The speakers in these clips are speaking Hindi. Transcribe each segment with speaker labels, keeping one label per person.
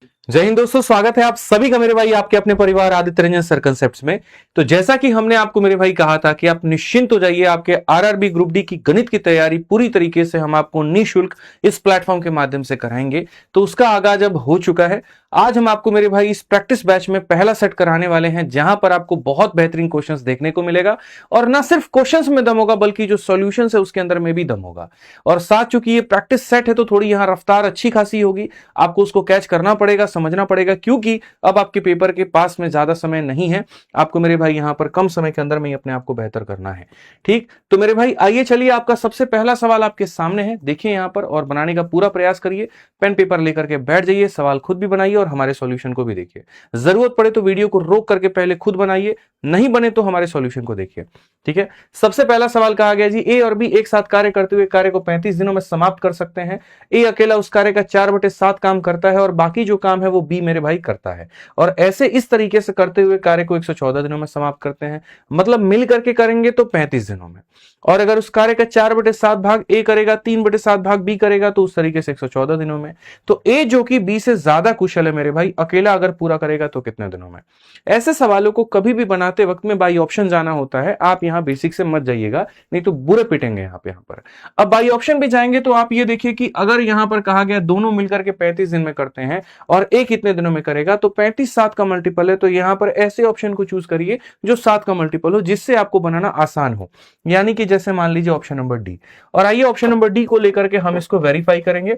Speaker 1: जय हिंद दोस्तों, स्वागत है आप सभी का मेरे भाई आपके अपने परिवार आदित्य रंजन सर कंसेप्ट्स में। तो जैसा कि हमने आपको मेरे भाई कहा था कि आप निश्चिंत हो जाइए, आपके आरआरबी ग्रुप डी की गणित की तैयारी पूरी तरीके से हम आपको निःशुल्क इस प्लेटफॉर्म के माध्यम से कराएंगे। तो उसका आगाज अब हो चुका है। आज हम आपको मेरे भाई इस प्रैक्टिस बैच में पहला सेट कराने वाले हैं, जहां पर आपको बहुत बेहतरीन क्वेश्चंस देखने को मिलेगा। और ना सिर्फ क्वेश्चंस में दम होगा, बल्कि जो सॉल्यूशंस है उसके अंदर में भी दम होगा। और साथ चूंकि ये प्रैक्टिस सेट है तो थोड़ी यहां रफ्तार अच्छी खासी होगी, आपको उसको कैच करना पड़ेगा, समझना पड़ेगा, क्योंकि अब आपके पेपर के पास में ज्यादा समय नहीं है। आपको मेरे भाई यहां पर कम समय के अंदर में अपने आप को बेहतर करना है। ठीक, तो मेरे भाई आइए चलिए, आपका सबसे पहला सवाल आपके सामने है, देखिए यहां पर, और बनाने का पूरा प्रयास करिए। पेन पेपर लेकर के बैठ जाइए, सवाल खुद भी बनाइए और हमारे सॉल्यूशन को भी देखिए। जरूरत पड़े तो वीडियो को रोक करके पहले खुद बनाइए, नहीं बने तो हमारे सॉल्यूशन को देखिए। ठीक है, सबसे पहला सवाल कहा गया जी, ए और बी एक साथ कार्य करते हुए कार्य को 35 दिनों में समाप्त कर सकते हैं। ए अकेला उस कार्य का 4/7 काम करता है और बाकी जो काम है वो बी मेरे भाई करता है, और ऐसे इस तरीके से करते हुए कार्य को 114 दिनों में समाप्त करते हैं। मतलब मिल करके करेंगे तो 35 दिनों में, और अगर उस कार्य का 4/7 भाग ए करेगा, 3/7 भाग बी करेगा, तो उस तरीके से 114 दिनों में। तो ए जो कि बी से ज्यादा कुशल है मेरे भाई, अकेला अगर पूरा करेगा तो कितने दिनों में। ऐसे सवालों को कभी भी बनाते वक्त में बाई ऑप्शन जाना होता है। आप यहां बेसिक से मत जाइएगा, नहीं तो बुरे पिटेंगे यहां पर। अब बाई ऑप्शन भी जाएंगे तो आप ये देखिए कि अगर यहां पर कहा गया दोनों मिलकर के 35 दिन में करते हैं और ए कितने दिनों में करेगा, तो 35 7 का मल्टीपल है। तो यहां पर ऐसे ऑप्शन को चूज करिए जो 7 का मल्टीपल हो, जिससे आपको बनाना आसान हो। यानी कि जैसे मान लीजिए ऑप्शन नंबर डी। और आइए ऑप्शन नंबर डी को लेकर के हम इसको वेरीफाई करेंगे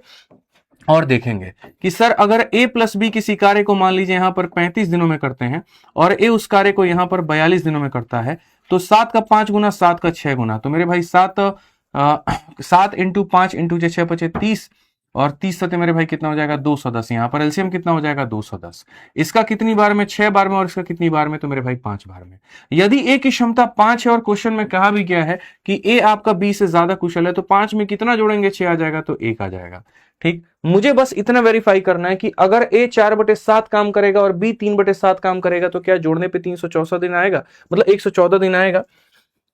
Speaker 1: और देखेंगे कि सर अगर a प्लस बी किसी कार्य को मान लीजिए यहां पर 35 दिनों में करते हैं और a उस कार्य को यहां पर 42 दिनों में करता है, तो 7 का 5 गुना, 7 का 6 गुना, तो मेरे भाई 7 इंटू 5 इंटू 6 5 30, और 30 सत्य मेरे भाई कितना हो जाएगा 210। यहां पर एलसीएम कितना हो जाएगा 210। इसका कितनी बार में, 6 बार में, और इसका कितनी बार में, तो मेरे भाई 5 बार में। यदि ए की क्षमता 5 है और क्वेश्चन में कहा भी गया है कि ए आपका बी से ज्यादा कुशल है, तो 5 में कितना जोड़ेंगे, 6 आ जाएगा, तो 1 आ जाएगा। ठीक, मुझे बस इतना वेरीफाई करना है कि अगर ए 4/7 काम करेगा और बी 3/7 काम करेगा, तो क्या जोड़ने पे 364 दिन आएगा, मतलब 114 दिन आएगा।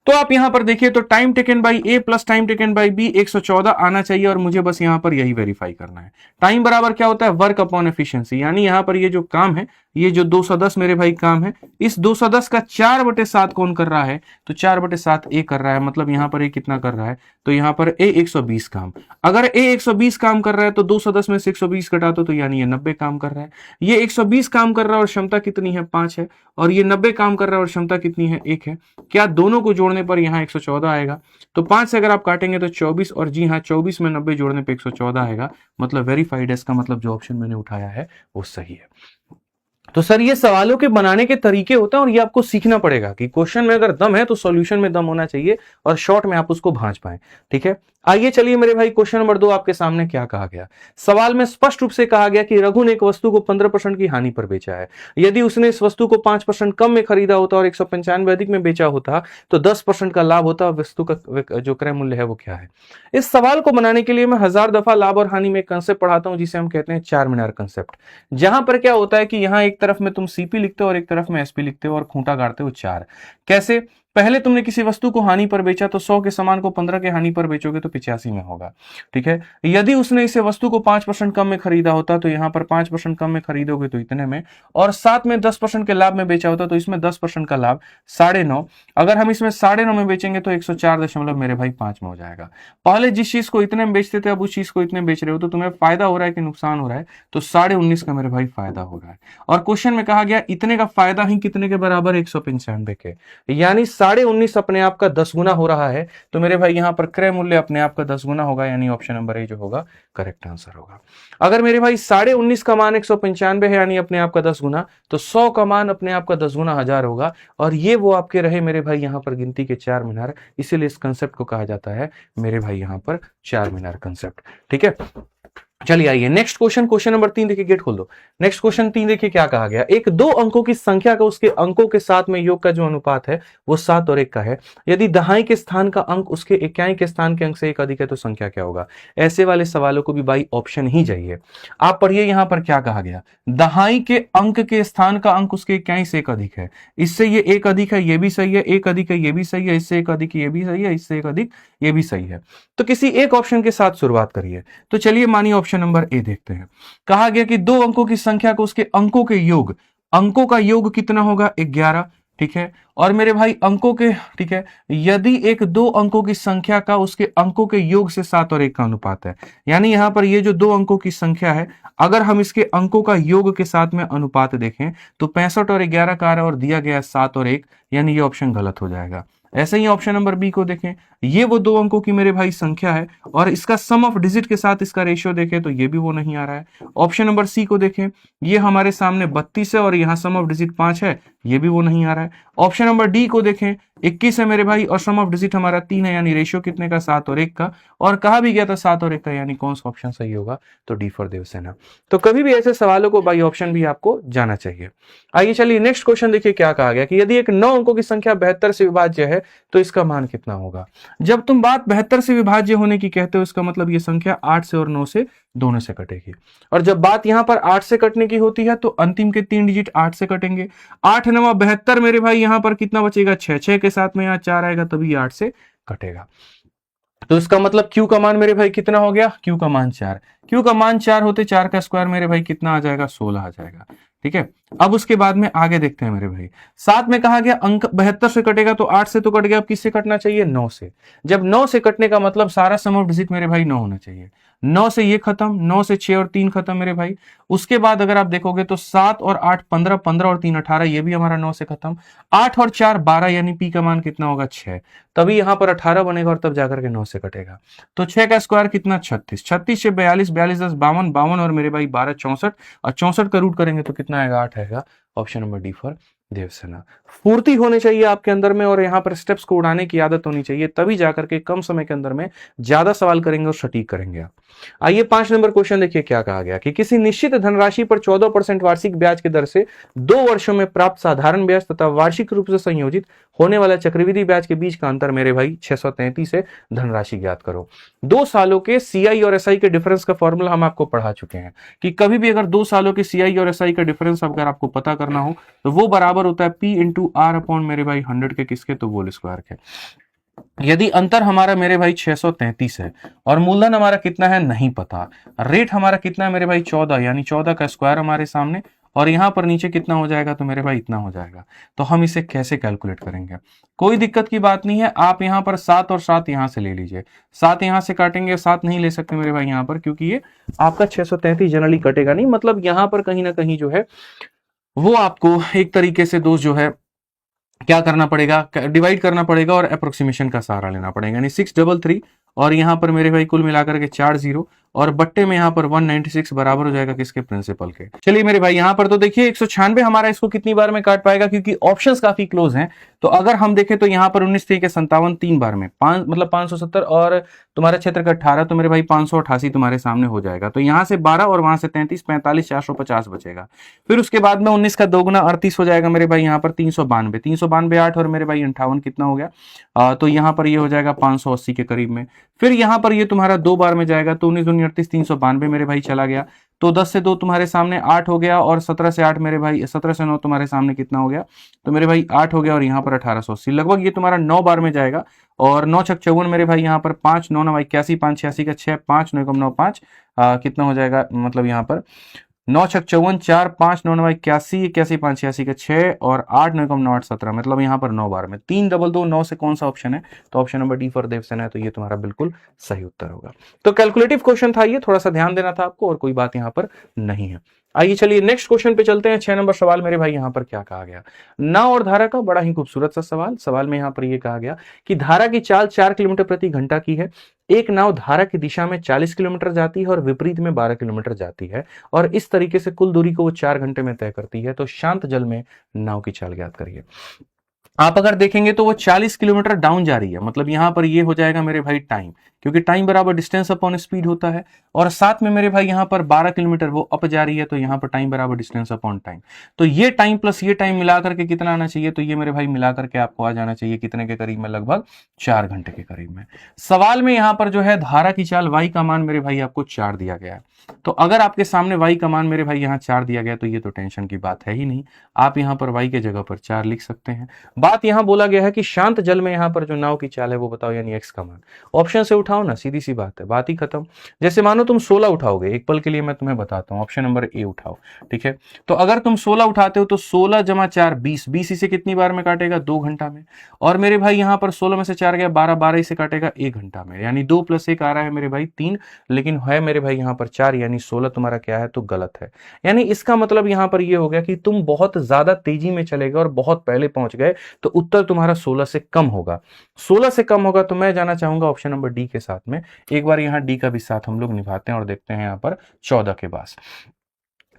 Speaker 1: तो आप यहां पर देखिए, तो time taken by A plus time taken by B 114 आना चाहिए, और मुझे बस यहां पर यही वेरीफाई करना है। टाइम बराबर क्या होता है, वर्क अपॉन एफिशिएंसी। यानी यहां पर ये जो काम है, ये जो 210 मेरे भाई काम है, इस 210 का 4/7 कौन कर रहा है, तो 4/7 ए कर रहा है। मतलब यहां पर ए कितना कर रहा है, तो यहां पर ए 120 काम। अगर ए 120 काम कर रहा है तो 210 में से 120 घटा दो, तो यानी ये 90 काम कर रहा है। ये 120 काम कर रहा है और क्षमता कितनी है, 5 है, और ये 90 काम कर रहा है और क्षमता कितनी है, 1 है। क्या दोनों को जोड़ने पर यहां 114 आएगा? तो 5 से अगर आप काटेंगे तो 24, और जी हाँ 24 में 90 जोड़ने पे 114 आएगा। मतलब वेरीफाइड है, इसका मतलब जो ऑप्शन मैंने उठाया है वो सही है। तो सर ये सवालों के बनाने के तरीके होते हैं, और ये आपको सीखना पड़ेगा कि क्वेश्चन में अगर दम है तो सॉल्यूशन में दम होना चाहिए, और शॉर्ट में आप उसको भांज पाए। ठीक है, आइए चलिए मेरे भाई, क्वेश्चन नंबर 2 आपके सामने क्या कहा गया। सवाल में स्पष्ट रूप से कहा गया कि रघु ने एक वस्तु को 15% की हानि पर बेचा है। यदि उसने इस वस्तु को 5% कम में खरीदा होता और 195 अधिक में बेचा होता, तो 10% का लाभ होता। वस्तु का जो क्रय मूल्य है वो क्या है। इस सवाल को बनाने के लिए मैं 1000 दफा लाभ और हानि में एक कंसेप्ट पढ़ाता हूं, जिसे हम कहते हैं चार मीनार कंसेप्ट। जहां पर क्या होता है कि यहां एक तरफ में तुम सीपी लिखते हो और एक तरफ में एसपी लिखते हो और खूंटा गाड़ते हो 4। कैसे? पहले तुमने किसी वस्तु को हानि पर बेचा, तो 100 के सामान को 15 के हानि पर बेचोगे तो 85 में होगा। ठीक है, यदि उसने इसे वस्तु को 5% कम में खरीदा होता, तो यहां पर 5% कम में खरीदोगे तो इतने में, और साथ में 10% के लाभ में बेचा होता, तो इसमें 10% का लाभ 9.5। अगर हम इसमें 9.5 में बेचेंगे तो 104 मेरे भाई 5 में हो जाएगा। पहले जिस चीज को इतने में बेचते थे, अब उस चीज को इतने बेच रहे हो, तो तुम्हें फायदा हो रहा है कि नुकसान हो रहा है, तो 19.5 का मेरे भाई फायदा हो रहा है। और क्वेश्चन में कहा गया इतने का फायदा ही कितने के बराबर, 195 के, यानी 19.5 अपने आप का 10 गुना हो रहा है। तो मेरे भाई यहां पर क्रय मूल्य अपने आप का 10 गुना होगा, यानी ऑप्शन नंबर ए जो होगा करेक्ट आंसर होगा। अगर मेरे भाई 19.5 का मान 195 है, यानी अपने आप का 10 गुना, तो 100 का मान अपने आप का 10 गुना 1000 होगा। और ये वो आपके रहे मेरे भाई यहां पर गिनती के 4 मीनार, इसीलिए इस कंसेप्ट को कहा जाता है मेरे भाई यहां पर 4 मीनार कंसेप्ट। ठीक है, चलिए आइए नेक्स्ट क्वेश्चन, क्वेश्चन नंबर 3 देखिए, गेट खोल दो। नेक्स्ट क्वेश्चन 3 देखिए क्या कहा गया। एक 2 अंकों की संख्या का उसके अंकों के साथ में योग का जो अनुपात है वो 7 और 1 का है। यदि दहाई के स्थान का अंक उसके इकाई के स्थान के अंक से 1 अधिक है, तो संख्या क्या होगा। ऐसे वाले सवालों को भी बाई ऑप्शन ही चाहिए। आप पढ़िए यहां पर क्या कहा गया। दहाई के अंक के स्थान का अंक उसके इकाई से 1 अधिक है, इससे ये 1 अधिक है, ये भी सही है, 1 अधिक है, ये भी सही है, इससे 1 अधिक ये भी सही है, इससे 1 अधिक ये भी सही है। तो किसी एक ऑप्शन के साथ शुरुआत करिए। तो चलिए मानिए ऑप्शन नंबर ए देखते हैं। कहा गया कि दो अंकों की संख्या को उसके अंकों के योग, अंकों का योग कितना होगा 11, ठीक है। और मेरे भाई अंकों के, ठीक है, यदि एक दो अंकों की संख्या का उसके अंकों के योग से 7 और 1 का अनुपात है, यानी यहां पर ये जो दो अंकों की संख्या है, अगर हम इसके अंकों का योग के साथ में अनुपात देखें तो 65 और 11 का आ रहा है और दिया गया 7 और 1, यानी ये ऑप्शन गलत हो जाएगा। ऐसे ही ऑप्शन नंबर बी को देखें, ये वो दो अंकों की मेरे भाई संख्या है और इसका सम ऑफ डिजिट के साथ इसका रेशियो देखें तो ये भी वो नहीं आ रहा है। ऑप्शन नंबर सी को देखें, ये हमारे सामने 32 है और यहां सम ऑफ डिजिट 5 है, ये भी वो नहीं आ रहा है। ऑप्शन नंबर डी को देखें, 21 है मेरे भाई और सम ऑफ डिजिट हमारा 3 है, यानी रेशियो कितने का 7 और 1 का, और कहा भी गया था 7 और 1 का, यानी कौन सा ऑप्शन सही होगा, तो डी फॉर देवसेना। तो कभी भी ऐसे सवालों को बाई ऑप्शन भी आपको जाना चाहिए। आइए चलिए नेक्स्ट क्वेश्चन देखिए क्या कहा गया कि यदि एक 9 अंकों की संख्या 72 से विभाज्य है तो इसका मान कितना होगा। जब तुम बात 72 से विभाज्य होने की कहते हो, इसका मतलब ये संख्या 8 से और 9 से दोनों से कटेगी। और जब बात यहां पर 8 से कटने की होती है तो अंतिम के 3 डिजिट 8 से कटेंगे। 8 9 72 मेरे भाई, यहां पर कितना बचेगा 6, 6 के साथ में यहां 4 आएगा तभी 8 से कटेगा। तो इसका मतलब Q का मान मेरे भाई कितना हो गया, Q का मान 4, Q का मान 4 होते 4 का स्क्वायर मेरे भाई कितना आ जाएगा, 16 आ जाएगा, ठीक है। अब उसके बाद में आगे देखते हैं मेरे भाई, साथ में कहा गया अंक 72 से कटेगा तो 8 से तो कट गया, अब किससे कटना चाहिए, 9 से। जब 9 से कटने का मतलब सारा सम ऑफ डिजिट मेरे भाई 9 होना चाहिए। 9 से ये खत्म, 9 से 6 और 3 खत्म मेरे भाई। उसके बाद अगर आप देखोगे तो 7 और 8 15, 15 और 3 18, ये भी हमारा 9 से खत्म। 8 और 4 12, यानी पी का मान कितना होगा 6, तभी यहां पर 18 बनेगा और तब जाकर के 9 से कटेगा। तो 6 का स्क्वायर कितना 36, 36 से 42, 42 10 52, 52 और मेरे भाई 12 64, और 64 का रूट करेंगे तो कितना आएगा 8 आएगा। Option number D for Devsena. फुर्ती होनी चाहिए आपके अंदर में और यहाँ पर स्टेप्स को उड़ाने की आदत होनी चाहिए, तभी जाकर के कम समय के अंदर में ज्यादा सवाल करेंगे और सटीक करेंगे आप। आइए 5 नंबर क्वेश्चन देखिए क्या कहा गया कि किसी निश्चित धनराशि पर 14% वार्षिक ब्याज की दर से 2 वर्षों में प्राप्त साधारण ब्याज तथा वार्षिक रूप से संयोजित होने वाला चक्रवृद्धि ब्याज के बीच का अंतर मेरे भाई 633 है, धनराशि ज्ञात करो। 2 सालों के सीआई और एसआई के डिफरेंस का फॉर्मूला हम आपको पढ़ा चुके हैं कि कभी भी अगर 2 सालों के सीआई और एसआई का डिफरेंस अगर आपको पता करना हो तो वो बराबर होता है P इंटू आर अपॉन मेरे भाई 100 के किसके, तो होल स्क्वायर के। यदि अंतर हमारा मेरे भाई 633 है और मूलधन हमारा कितना है नहीं पता, रेट हमारा कितना है मेरे भाई 14, यानी 14 का स्क्वायर हमारे सामने, और यहां पर नीचे कितना हो जाएगा, तो मेरे भाई इतना हो जाएगा। तो हम इसे कैसे कैलकुलेट करेंगे, कोई दिक्कत की बात नहीं है। आप यहां पर 7 और 7 यहां से ले लीजिए, 7 यहां से काटेंगे, 7 नहीं ले सकते मेरे भाई यहां पर, क्योंकि ये आपका 633 जनरली कटेगा नहीं, मतलब यहां पर कहीं ना कहीं जो है वो आपको एक तरीके से दोस्त जो है क्या करना पड़ेगा, डिवाइड करना पड़ेगा और अप्रोक्सीमेशन का सहारा लेना पड़ेगा, यानी 633 और यहां पर मेरे भाई कुल मिलाकर के 4 0 और बट्टे में यहां पर 196 बराबर हो जाएगा किसके, प्रिंसिपल के। चलिए मेरे भाई यहां पर तो देखिए 196 हमारा इसको कितनी बार में काट पाएगा, क्योंकि ऑप्शंस काफी क्लोज हैं। तो अगर हम देखें तो यहां पर 19 3 57 3 बार में 5 मतलब 570 और तुम्हारे क्षेत्र का 18, तो मेरे भाई 588 तुम्हारे सामने हो जाएगा। तो यहां से 12 और वहां से 33 45 450 बचेगा। फिर उसके बाद में 19 का दोगुना 38 हो जाएगा मेरे भाई, यहाँ पर 392 392 8 और मेरे भाई 58 कितना हो गया, तो यहाँ पर ये हो जाएगा 580 के करीब में। फिर यहाँ पर ये तुम्हारा 2 बार में जाएगा, तो 19 दूनी 38 392 मेरे भाई चला गया। तो 10 से 2 तुम्हारे सामने 8 हो गया और 17 से 8 मेरे भाई 17 से 9 तुम्हारे सामने कितना हो गया, तो मेरे भाई 8 हो गया और यहाँ पर 1880, लगभग ये तुम्हारा 9 बार में जाएगा। और 9 छक 54 मेरे भाई, यहाँ पर 5 9 9 81 5 86 का 6 5 9 9 5 कितना हो जाएगा, मतलब यहाँ पर 9 छक 54 4 5 9 9 81 81 5 86 का 6 और 8 9 9 8 17, मतलब यहाँ पर 9 बार में 3 2 2 9 से कौन सा ऑप्शन है, तो option number D for Devsena है। तो ये तुम्हारा बिल्कुल सही उत्तर होगा। तो कैलकुलेटिव क्वेश्चन था ये, थोड़ा सा ध्यान देना था आपको और कोई बात यहाँ पर नहीं है। आइए चलिए नेक्स्ट क्वेश्चन पे चलते हैं। 6 नंबर सवाल मेरे भाई यहाँ पर क्या कहा गया, नाव और धारा का बड़ा ही खूबसूरत सा सवाल में यहाँ पर ये कहा गया कि धारा की चाल 4 किलोमीटर प्रति घंटा की है। एक नाव धारा की दिशा में 40 किलोमीटर जाती है और विपरीत में 12 किलोमीटर जाती है, और इस तरीके से कुल दूरी को वो 4 घंटे में तय करती है। तो शांत जल में नाव की चाल ज्ञात करिए। आप अगर देखेंगे तो वो 40 किलोमीटर डाउन जा रही है, मतलब यहां पर ये हो जाएगा मेरे भाई टाइम, क्योंकि टाइम बराबर डिस्टेंस अपॉन स्पीड होता है। और साथ में मेरे भाई यहां पर 12 किलोमीटर वो अप जा रही है, तो यहां पर टाइम बराबर डिस्टेंस अपॉन टाइम। तो ये टाइम प्लस ये टाइम मिलाकर के कितना आना चाहिए, तो ये मेरे भाई मिलाकर के आपको आ जाना चाहिए कितने के करीब में, लगभग 4 घंटे के करीब में। सवाल में यहां पर जो है धारा की चाल y का मान मेरे भाई आपको 4 दिया गया है। तो अगर आपके सामने y का मान मेरे भाई यहाँ 4 दिया गया तो ये तो टेंशन की बात है ही नहीं, आप यहाँ पर y के जगह पर 4 लिख सकते हैं। बात यहां बोला गया है कि शांत जल में यहां पर जो नाव की चाल है वो बताओ, यानी एक्स का मान। ऑप्शन से उठाओ ना, सीधी सी बात है, बात ही खत्म। जैसे मानो तुम 16 उठाओगे, एक पल के लिए मैं तुम्हें बताता हूं, ऑप्शन नंबर ए उठाओ, ठीक है। तो अगर तुम 16 उठाते हो तो 16 जमा 4 20, 20 इसे कितनी बार में काटेगा, 2 घंटा में। और मेरे भाई यहां पर 16 में से 4 गया 12, 12 इसे काटेगा 1 घंटा में, यानी 2 + 1 आ रहा है मेरे भाई 3, लेकिन है मेरे भाई यहां पर 4, यानी 16 तुम्हारा क्या है, तो गलत है। यानी इसका मतलब यहां पर यह हो गया कि तुम बहुत ज्यादा तेजी में चले गए और बहुत पहले पहुंच गए, तो उत्तर तुम्हारा 16 से कम होगा। 16 से कम होगा तो मैं जाना चाहूंगा ऑप्शन नंबर डी के साथ में। एक बार यहां डी का भी साथ हम लोग निभाते हैं और देखते हैं यहां पर 14 के पास,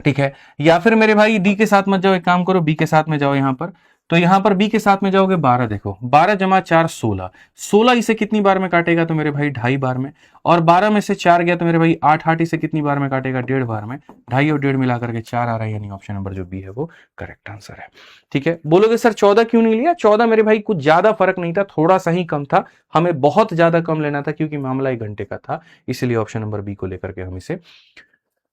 Speaker 1: ठीक है। या फिर मेरे भाई डी के साथ मत जाओ, एक काम करो बी के साथ में जाओ यहां पर। तो यहां पर बी के साथ में जाओगे 12, देखो 12 जमा 4 16, 16 इसे कितनी बार में काटेगा, तो मेरे भाई 2.5 बार में। और 12 में से 4 गया तो मेरे भाई 8, 8 इसे कितनी बार में काटेगा, 1.5 बार में। 2.5 और 1.5 मिलाकर के 4 आ रहा है, यानी ऑप्शन नंबर जो बी है वो करेक्ट आंसर है, ठीक है। बोलोगे सर 14 क्यों नहीं लिया? 14 मेरे भाई कुछ ज्यादा फर्क नहीं था, थोड़ा सा ही कम था, हमें बहुत ज्यादा कम लेना था क्योंकि मामला 1 घंटे का था, इसलिए ऑप्शन नंबर बी को लेकर के हम इसे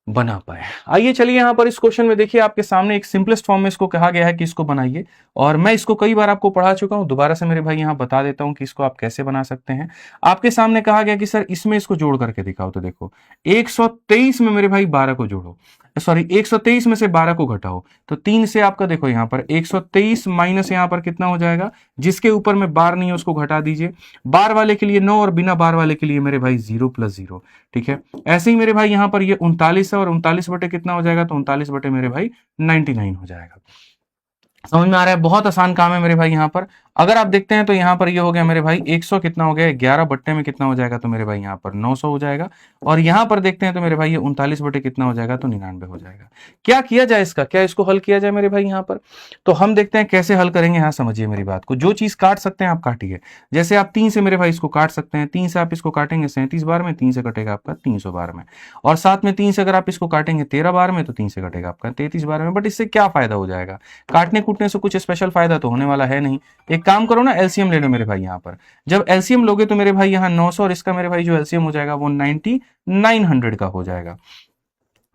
Speaker 1: बना पाए। आइए चलिए यहां पर इस क्वेश्चन में देखिए, आपके सामने एक सिंपलेस्ट फॉर्म में इसको कहा गया है कि इसको बनाइए, और मैं इसको कई बार आपको पढ़ा चुका हूं, दोबारा से मेरे भाई यहां बता देता हूं कि इसको आप कैसे बना सकते हैं। आपके सामने कहा गया कि सर इसमें इसको जोड़ करके दिखाओ, तो देखो 123 में मेरे भाई 12 को जोड़ो, सॉरी 123 में से 12 को घटाओ, तो 3 से आपका देखो यहां पर 123 माइनस यहां पर कितना हो जाएगा, जिसके ऊपर में बार नहीं है उसको घटा दीजिए। बार वाले के लिए 9 और बिना बार वाले के लिए मेरे भाई 0 + 0, ठीक है। ऐसे ही मेरे भाई यहां पर ये 39 है, और 39 बटे कितना हो जाएगा, तो 39 बटे मेरे भाई 99 हो जाएगा। समझ में आ रहा है? बहुत आसान काम है मेरे भाई यहां पर। अगर आप देखते हैं तो यहां पर ये हो गया मेरे भाई 100 कितना हो गया, 11 बट्टे में कितना हो जाएगा, तो मेरे भाई यहां पर 900 हो जाएगा। और यहां पर देखते हैं तो मेरे भाई ये 39 बटे कितना हो जाएगा, तो 99 हो जाएगा। क्या किया जाए इसका, क्या इसको हल किया जाए मेरे भाई यहां पर? तो हम देखते हैं कैसे हल करेंगे। यहां समझिए मेरी बात को, जो चीज काट सकते हैं आप काटिए। जैसे आप 3 से मेरे भाई इसको काट सकते हैं, 3 से आप इसको काटेंगे 37 बार में, 3 से कटेगा आपका 300 बार में। और साथ में 3 से अगर आप इसको काटेंगे 13 बार में, तो 3 से कटेगा आपका 33 बार में। बट इससे क्या फायदा हो जाएगा? काटने कूटने से कुछ स्पेशल फायदा तो होने वाला है नहीं। एक काम करो ना, एलसीएम ले लो मेरे भाई यहां पर। जब एलसीएम लोगे तो मेरे भाई यहां 900 और इसका मेरे भाई जो एलसीएम हो जाएगा वो 9900 का हो जाएगा।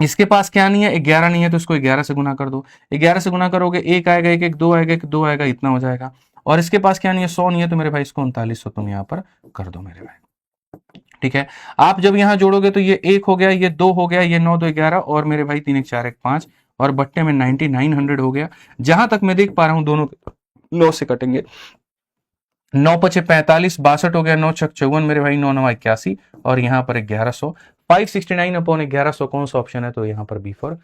Speaker 1: इसके पास क्या नहीं है, 11 नहीं है, तो इसको 11 से गुना कर दो। 11 से गुना करोगे 1 आएगा, 1 1 2 आएगा, 1 2 आएगा, इतना हो जाएगा। और इसके पास क्या नहीं है, 100 नहीं है, तो मेरे भाई इसको 3900 तुम यहां पर कर दो मेरे भाई, ठीक है। आप जब यहां जोड़ोगे तो ये 1 हो गया, ये 2 हो गया, ये 9 2 11, और मेरे भाई 3 1 4 1 5, और बट्टे में 9900 हो गया। जहां तक मैं देख पा रहा हूं दोनों 9 से कटेंगे, 9 पचे 45, 62 हो गया, 9 छक 54 मेरे भाई, 9 9 81, और यहां पर 1100, 569 अपॉन 1100 कौन सा ऑप्शन है, तो यहां पर बी फॉर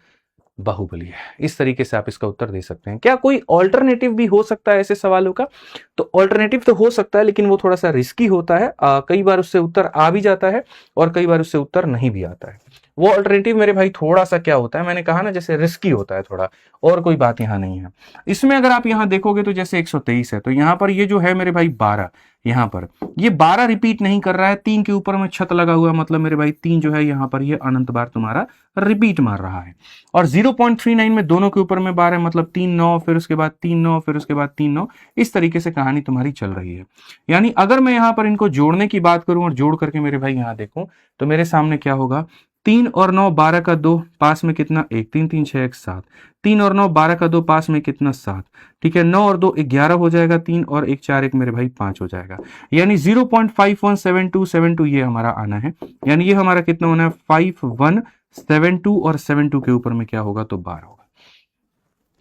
Speaker 1: बाहुबली है। इस तरीके से आप इसका उत्तर दे सकते हैं। क्या कोई ऑल्टरनेटिव भी हो सकता है ऐसे सवालों का? तो ऑल्टरनेटिव तो हो सकता है, लेकिन वो थोड़ा सा रिस्की होता है। कई बार उससे उत्तर आ भी जाता है और कई बार उससे उत्तर नहीं भी आता है। वो ऑल्टरनेटिव मेरे भाई थोड़ा सा क्या होता है, मैंने कहा ना जैसे रिस्की होता है थोड़ा, और कोई बात यहां नहीं है इसमें। अगर आप यहां देखोगे तो जैसे 123 है, तो यहां पर ये जो है मेरे भाई 12, यहां पर ये 12 रिपीट नहीं कर रहा है, 3 के ऊपर में छत लगा हुआ, मतलब मेरे भाई 3 जो है यहां पर ये अनंत बार तुम्हारा रिपीट मार रहा है। और 0.39 में दोनों के ऊपर में बार है, मतलब 3 9, फिर उसके बाद 3 9, फिर उसके बाद 3 9, इस तरीके से कहानी तुम्हारी चल रही है। यानी अगर मैं यहां पर इनको जोड़ने की बात करूं और जोड़ करके मेरे भाई यहां देखूं, तो मेरे सामने क्या होगा, 3 और 9 12 का 2, पास में कितना 1, 3 3 6 1 7, 3 और 9 12 का 2, पास में कितना 7, ठीक है। 9 और 2 11 हो जाएगा, 3 और 1 4 1 मेरे भाई 5 हो जाएगा। यानी 0.517272 ये हमारा आना है। यानी ये हमारा कितना होना है, 5172, और 72 के ऊपर में क्या होगा, तो 12 होगा।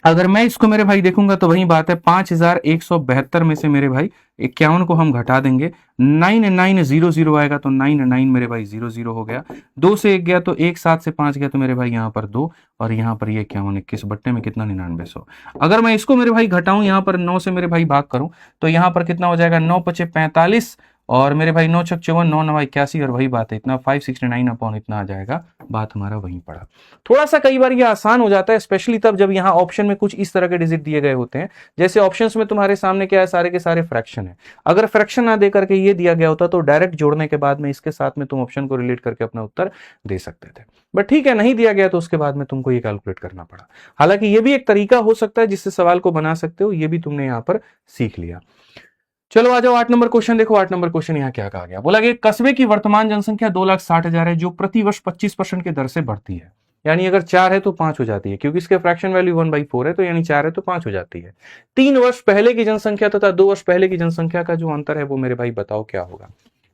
Speaker 1: अगर मैं इसको मेरे भाई देखूंगा तो वही बात है, 5172 में से मेरे भाई 51 को हम घटा देंगे, 9900 आएगा, तो 99 मेरे भाई 00 हो गया। 2 से 1 गया तो 1, 7 से 5 गया तो मेरे भाई यहाँ पर 2, और यहाँ पर ये 51 21 बट्टे में कितना 9900। अगर मैं इसको मेरे भाई घटाऊं, यहाँ पर 9 से मेरे भाई भाग करूं, तो यहाँ पर कितना हो जाएगा, 9 पचे 45, और मेरे भाई 9 छक 54, 9 9 81, और वही बात है इतना 569 अपॉन इतना आ जाएगा। बात हमारा वहीं पड़ा। थोड़ा सा कई बार ये आसान हो जाता है, स्पेशली तब जब यहाँ ऑप्शन में कुछ इस तरह के डिजिट दिए गए होते हैं। जैसे ऑप्शंस में तुम्हारे सामने क्या है, सारे के सारे फ्रैक्शन है। अगर फ्रैक्शन ना दे करके ये दिया गया होता तो डायरेक्ट जोड़ने के बाद में इसके साथ में तुम ऑप्शन को रिलेट करके अपना उत्तर दे सकते थे। बट ठीक है, नहीं दिया गया तो उसके बाद में तुमको ये कैलकुलेट करना पड़ा। हालांकि ये भी एक तरीका हो सकता है जिससे सवाल को बना सकते हो, ये भी तुमने यहाँ पर सीख लिया। चलो आ जाओ 8 नंबर क्वेश्चन देखो। 8 नंबर क्वेश्चन यहाँ क्या कहा गया, बोला गया कस्बे की वर्तमान जनसंख्या 2,60,000 है, जो प्रति वर्ष 25% की दर से बढ़ती है। यानी अगर 4 है तो 5 हो जाती है, क्योंकि इसके फ्रैक्शन वैल्यू 1/4 है, तो यानी 4 है तो 5 हो जाती है। 3 वर्ष पहले की जनसंख्या तथा 2 वर्ष पहले की जनसंख्या का जो अंतर है वो मेरे भाई बताओ क्या होगा।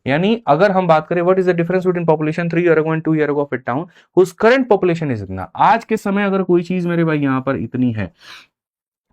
Speaker 1: यानी अगर हम बात करें what is the difference between population 3 year ago and 2 year ago of it town whose current population is इतना, आज के समय अगर कोई चीज मेरे भाई यहां पर इतनी है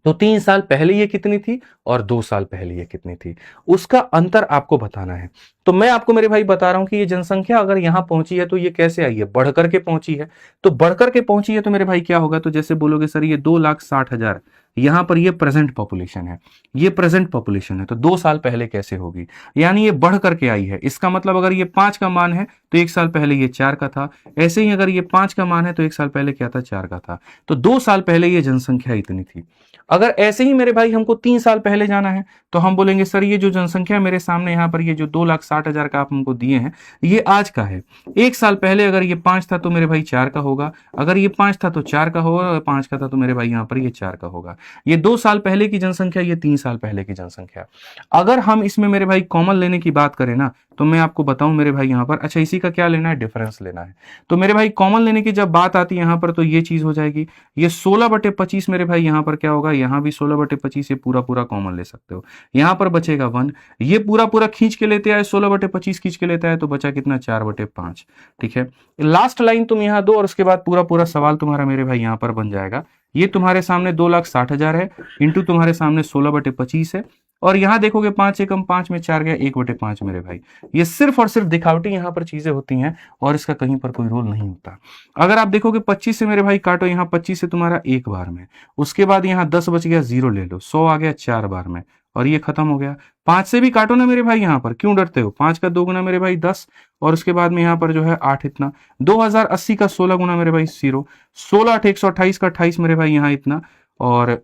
Speaker 1: तो 3 साल पहले ये कितनी थी और 2 साल पहले ये कितनी थी, उसका अंतर आपको बताना है। तो मैं आपको मेरे भाई बता रहा हूं कि ये जनसंख्या अगर यहां पहुंची है तो ये कैसे आई है, बढ़कर के पहुंची है। तो बढ़कर के पहुंची है तो मेरे भाई क्या होगा, तो जैसे बोलोगे सर ये 2,60,000 यहां पर ये प्रेजेंट पॉपुलेशन है, ये प्रेजेंट पॉपुलेशन है, तो 2 साल पहले कैसे होगी, यानी ये बढ़ करके आई है। इसका मतलब अगर ये 5 का मान है तो 1 साल पहले ये 4 का था, ऐसे ही अगर ये 5 का मान है तो 1 साल पहले क्या था, 4 का था। तो 2 साल पहले ये जनसंख्या इतनी थी। अगर ऐसे ही मेरे भाई हमको 3 साल पहले जाना है तो हम बोलेंगे सर ये जो जनसंख्या मेरे सामने यहाँ पर ये जो 2,60,000 का आप हमको दिए हैं ये आज का है। 1 साल पहले अगर ये 5 था तो मेरे भाई 4 का होगा, अगर ये 5 था तो 4 का होगा, और 5 का था तो मेरे भाई यहाँ पर ये 4 का होगा। ये 2 साल पहले की जनसंख्या, ये 3 साल पहले की जनसंख्या। अगर हम इसमें मेरे भाई कॉमन लेने की बात करें ना तो मैं आपको बताऊं मेरे भाई यहाँ पर, अच्छा इसी का क्या लेना है, डिफरेंस लेना है। तो मेरे भाई कॉमन लेने की जब बात आती है यहाँ पर तो ये चीज हो जाएगी, ये 16/25 मेरे भाई यहाँ पर क्या होगा, यहाँ भी 16/25 ये पूरा पूरा कॉमन ले सकते हो, यहाँ पर बचेगा 1, ये पूरा पूरा खींच के लेते आए 16/25 खींच के लेता है तो बचा कितना 4/5। ठीक है, लास्ट लाइन तुम यहाँ दो और उसके बाद पूरा पूरा सवाल तुम्हारा मेरे भाई यहाँ पर बन जाएगा। ये तुम्हारे सामने 2,60,000 है इंटू तुम्हारे सामने 16/25 है, और यहां देखोगे 5 एकम 5 में 4 गया 1/5 मेरे भाई। ये सिर्फ और सिर्फ दिखावटी यहां पर चीजें होती हैं और इसका कहीं पर कोई रोल नहीं होता। अगर आप देखोगे 25 से मेरे भाई काटो, यहाँ 25 से तुम्हारा एक बार में, उसके बाद यहाँ 10 बच गया 0 ले लो, 100 आ गया 4 बार में और ये खत्म हो गया। 5 से भी काटो ना मेरे भाई, यहाँ पर क्यों डरते हो, 5 का 2 गुना मेरे भाई 10 और उसके बाद में यहाँ पर जो है 8 इतना, 2080 का 16 गुना मेरे भाई 0, 16 8 128 का 28 मेरे भाई यहाँ इतना, और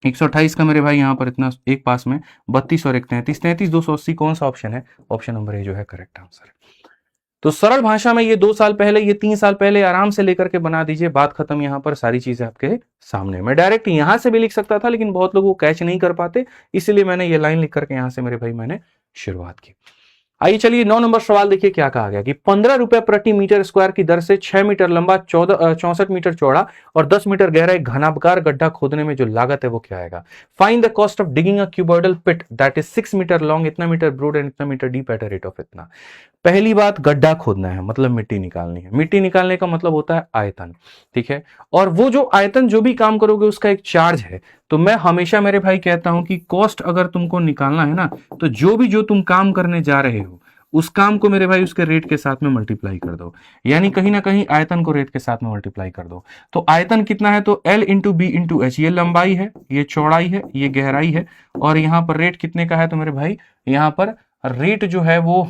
Speaker 1: 128 का मेरे भाई यहाँ पर इतना एक पास में 32 और 1 33, 33 280 कौन सा ऑप्शन है, ऑप्शन नंबर ए जो है करेक्ट आंसर है। तो सरल भाषा में ये 2 साल पहले, ये 3 साल पहले आराम से लेकर के बना दीजिए, बात खत्म। यहाँ पर सारी चीजें आपके सामने, मैं डायरेक्ट यहां से भी लिख सकता था लेकिन बहुत लोग वो कैच नहीं कर पाते, इसलिए मैंने ये लाइन लिख करके यहां से मेरे भाई मैंने शुरुआत की। आइए चलिए 9 नंबर सवाल देखिए क्या कहा गया कि 15 रुपए प्रति मीटर स्क्वायर की दर से 6 मीटर लंबा 64 मीटर चौड़ा और 10 मीटर गहरा एक घनाकार गड्ढा खोदने में जो लागत है वो क्या आएगा। Find the cost of digging a cuboidal pit that is 6 meter long, इतना मीटर ब्रॉड एंड इतना meter deep at a rate of इतना। पहली बात, गड्ढा खोदना है मतलब मिट्टी निकालनी है, मिट्टी निकालने का मतलब होता है आयतन। ठीक है, और वो जो आयतन जो भी काम करोगे उसका एक चार्ज है। तो मैं हमेशा मेरे भाई कहता हूं कि कॉस्ट अगर तुमको निकालना है ना तो जो तुम काम करने जा रहे हो उस काम को मेरे भाई उसके रेट के साथ में मल्टीप्लाई कर दो, यानी कहीं ना कहीं आयतन को रेट के साथ में मल्टीप्लाई कर दो। तो आयतन कितना है, तो L into B into H, ये लंबाई है, ये चौड़ाई है, ये गहराई है, और यहाँ पर रेट कितने का है, तो मेरे भाई यहाँ पर रेट जो है वो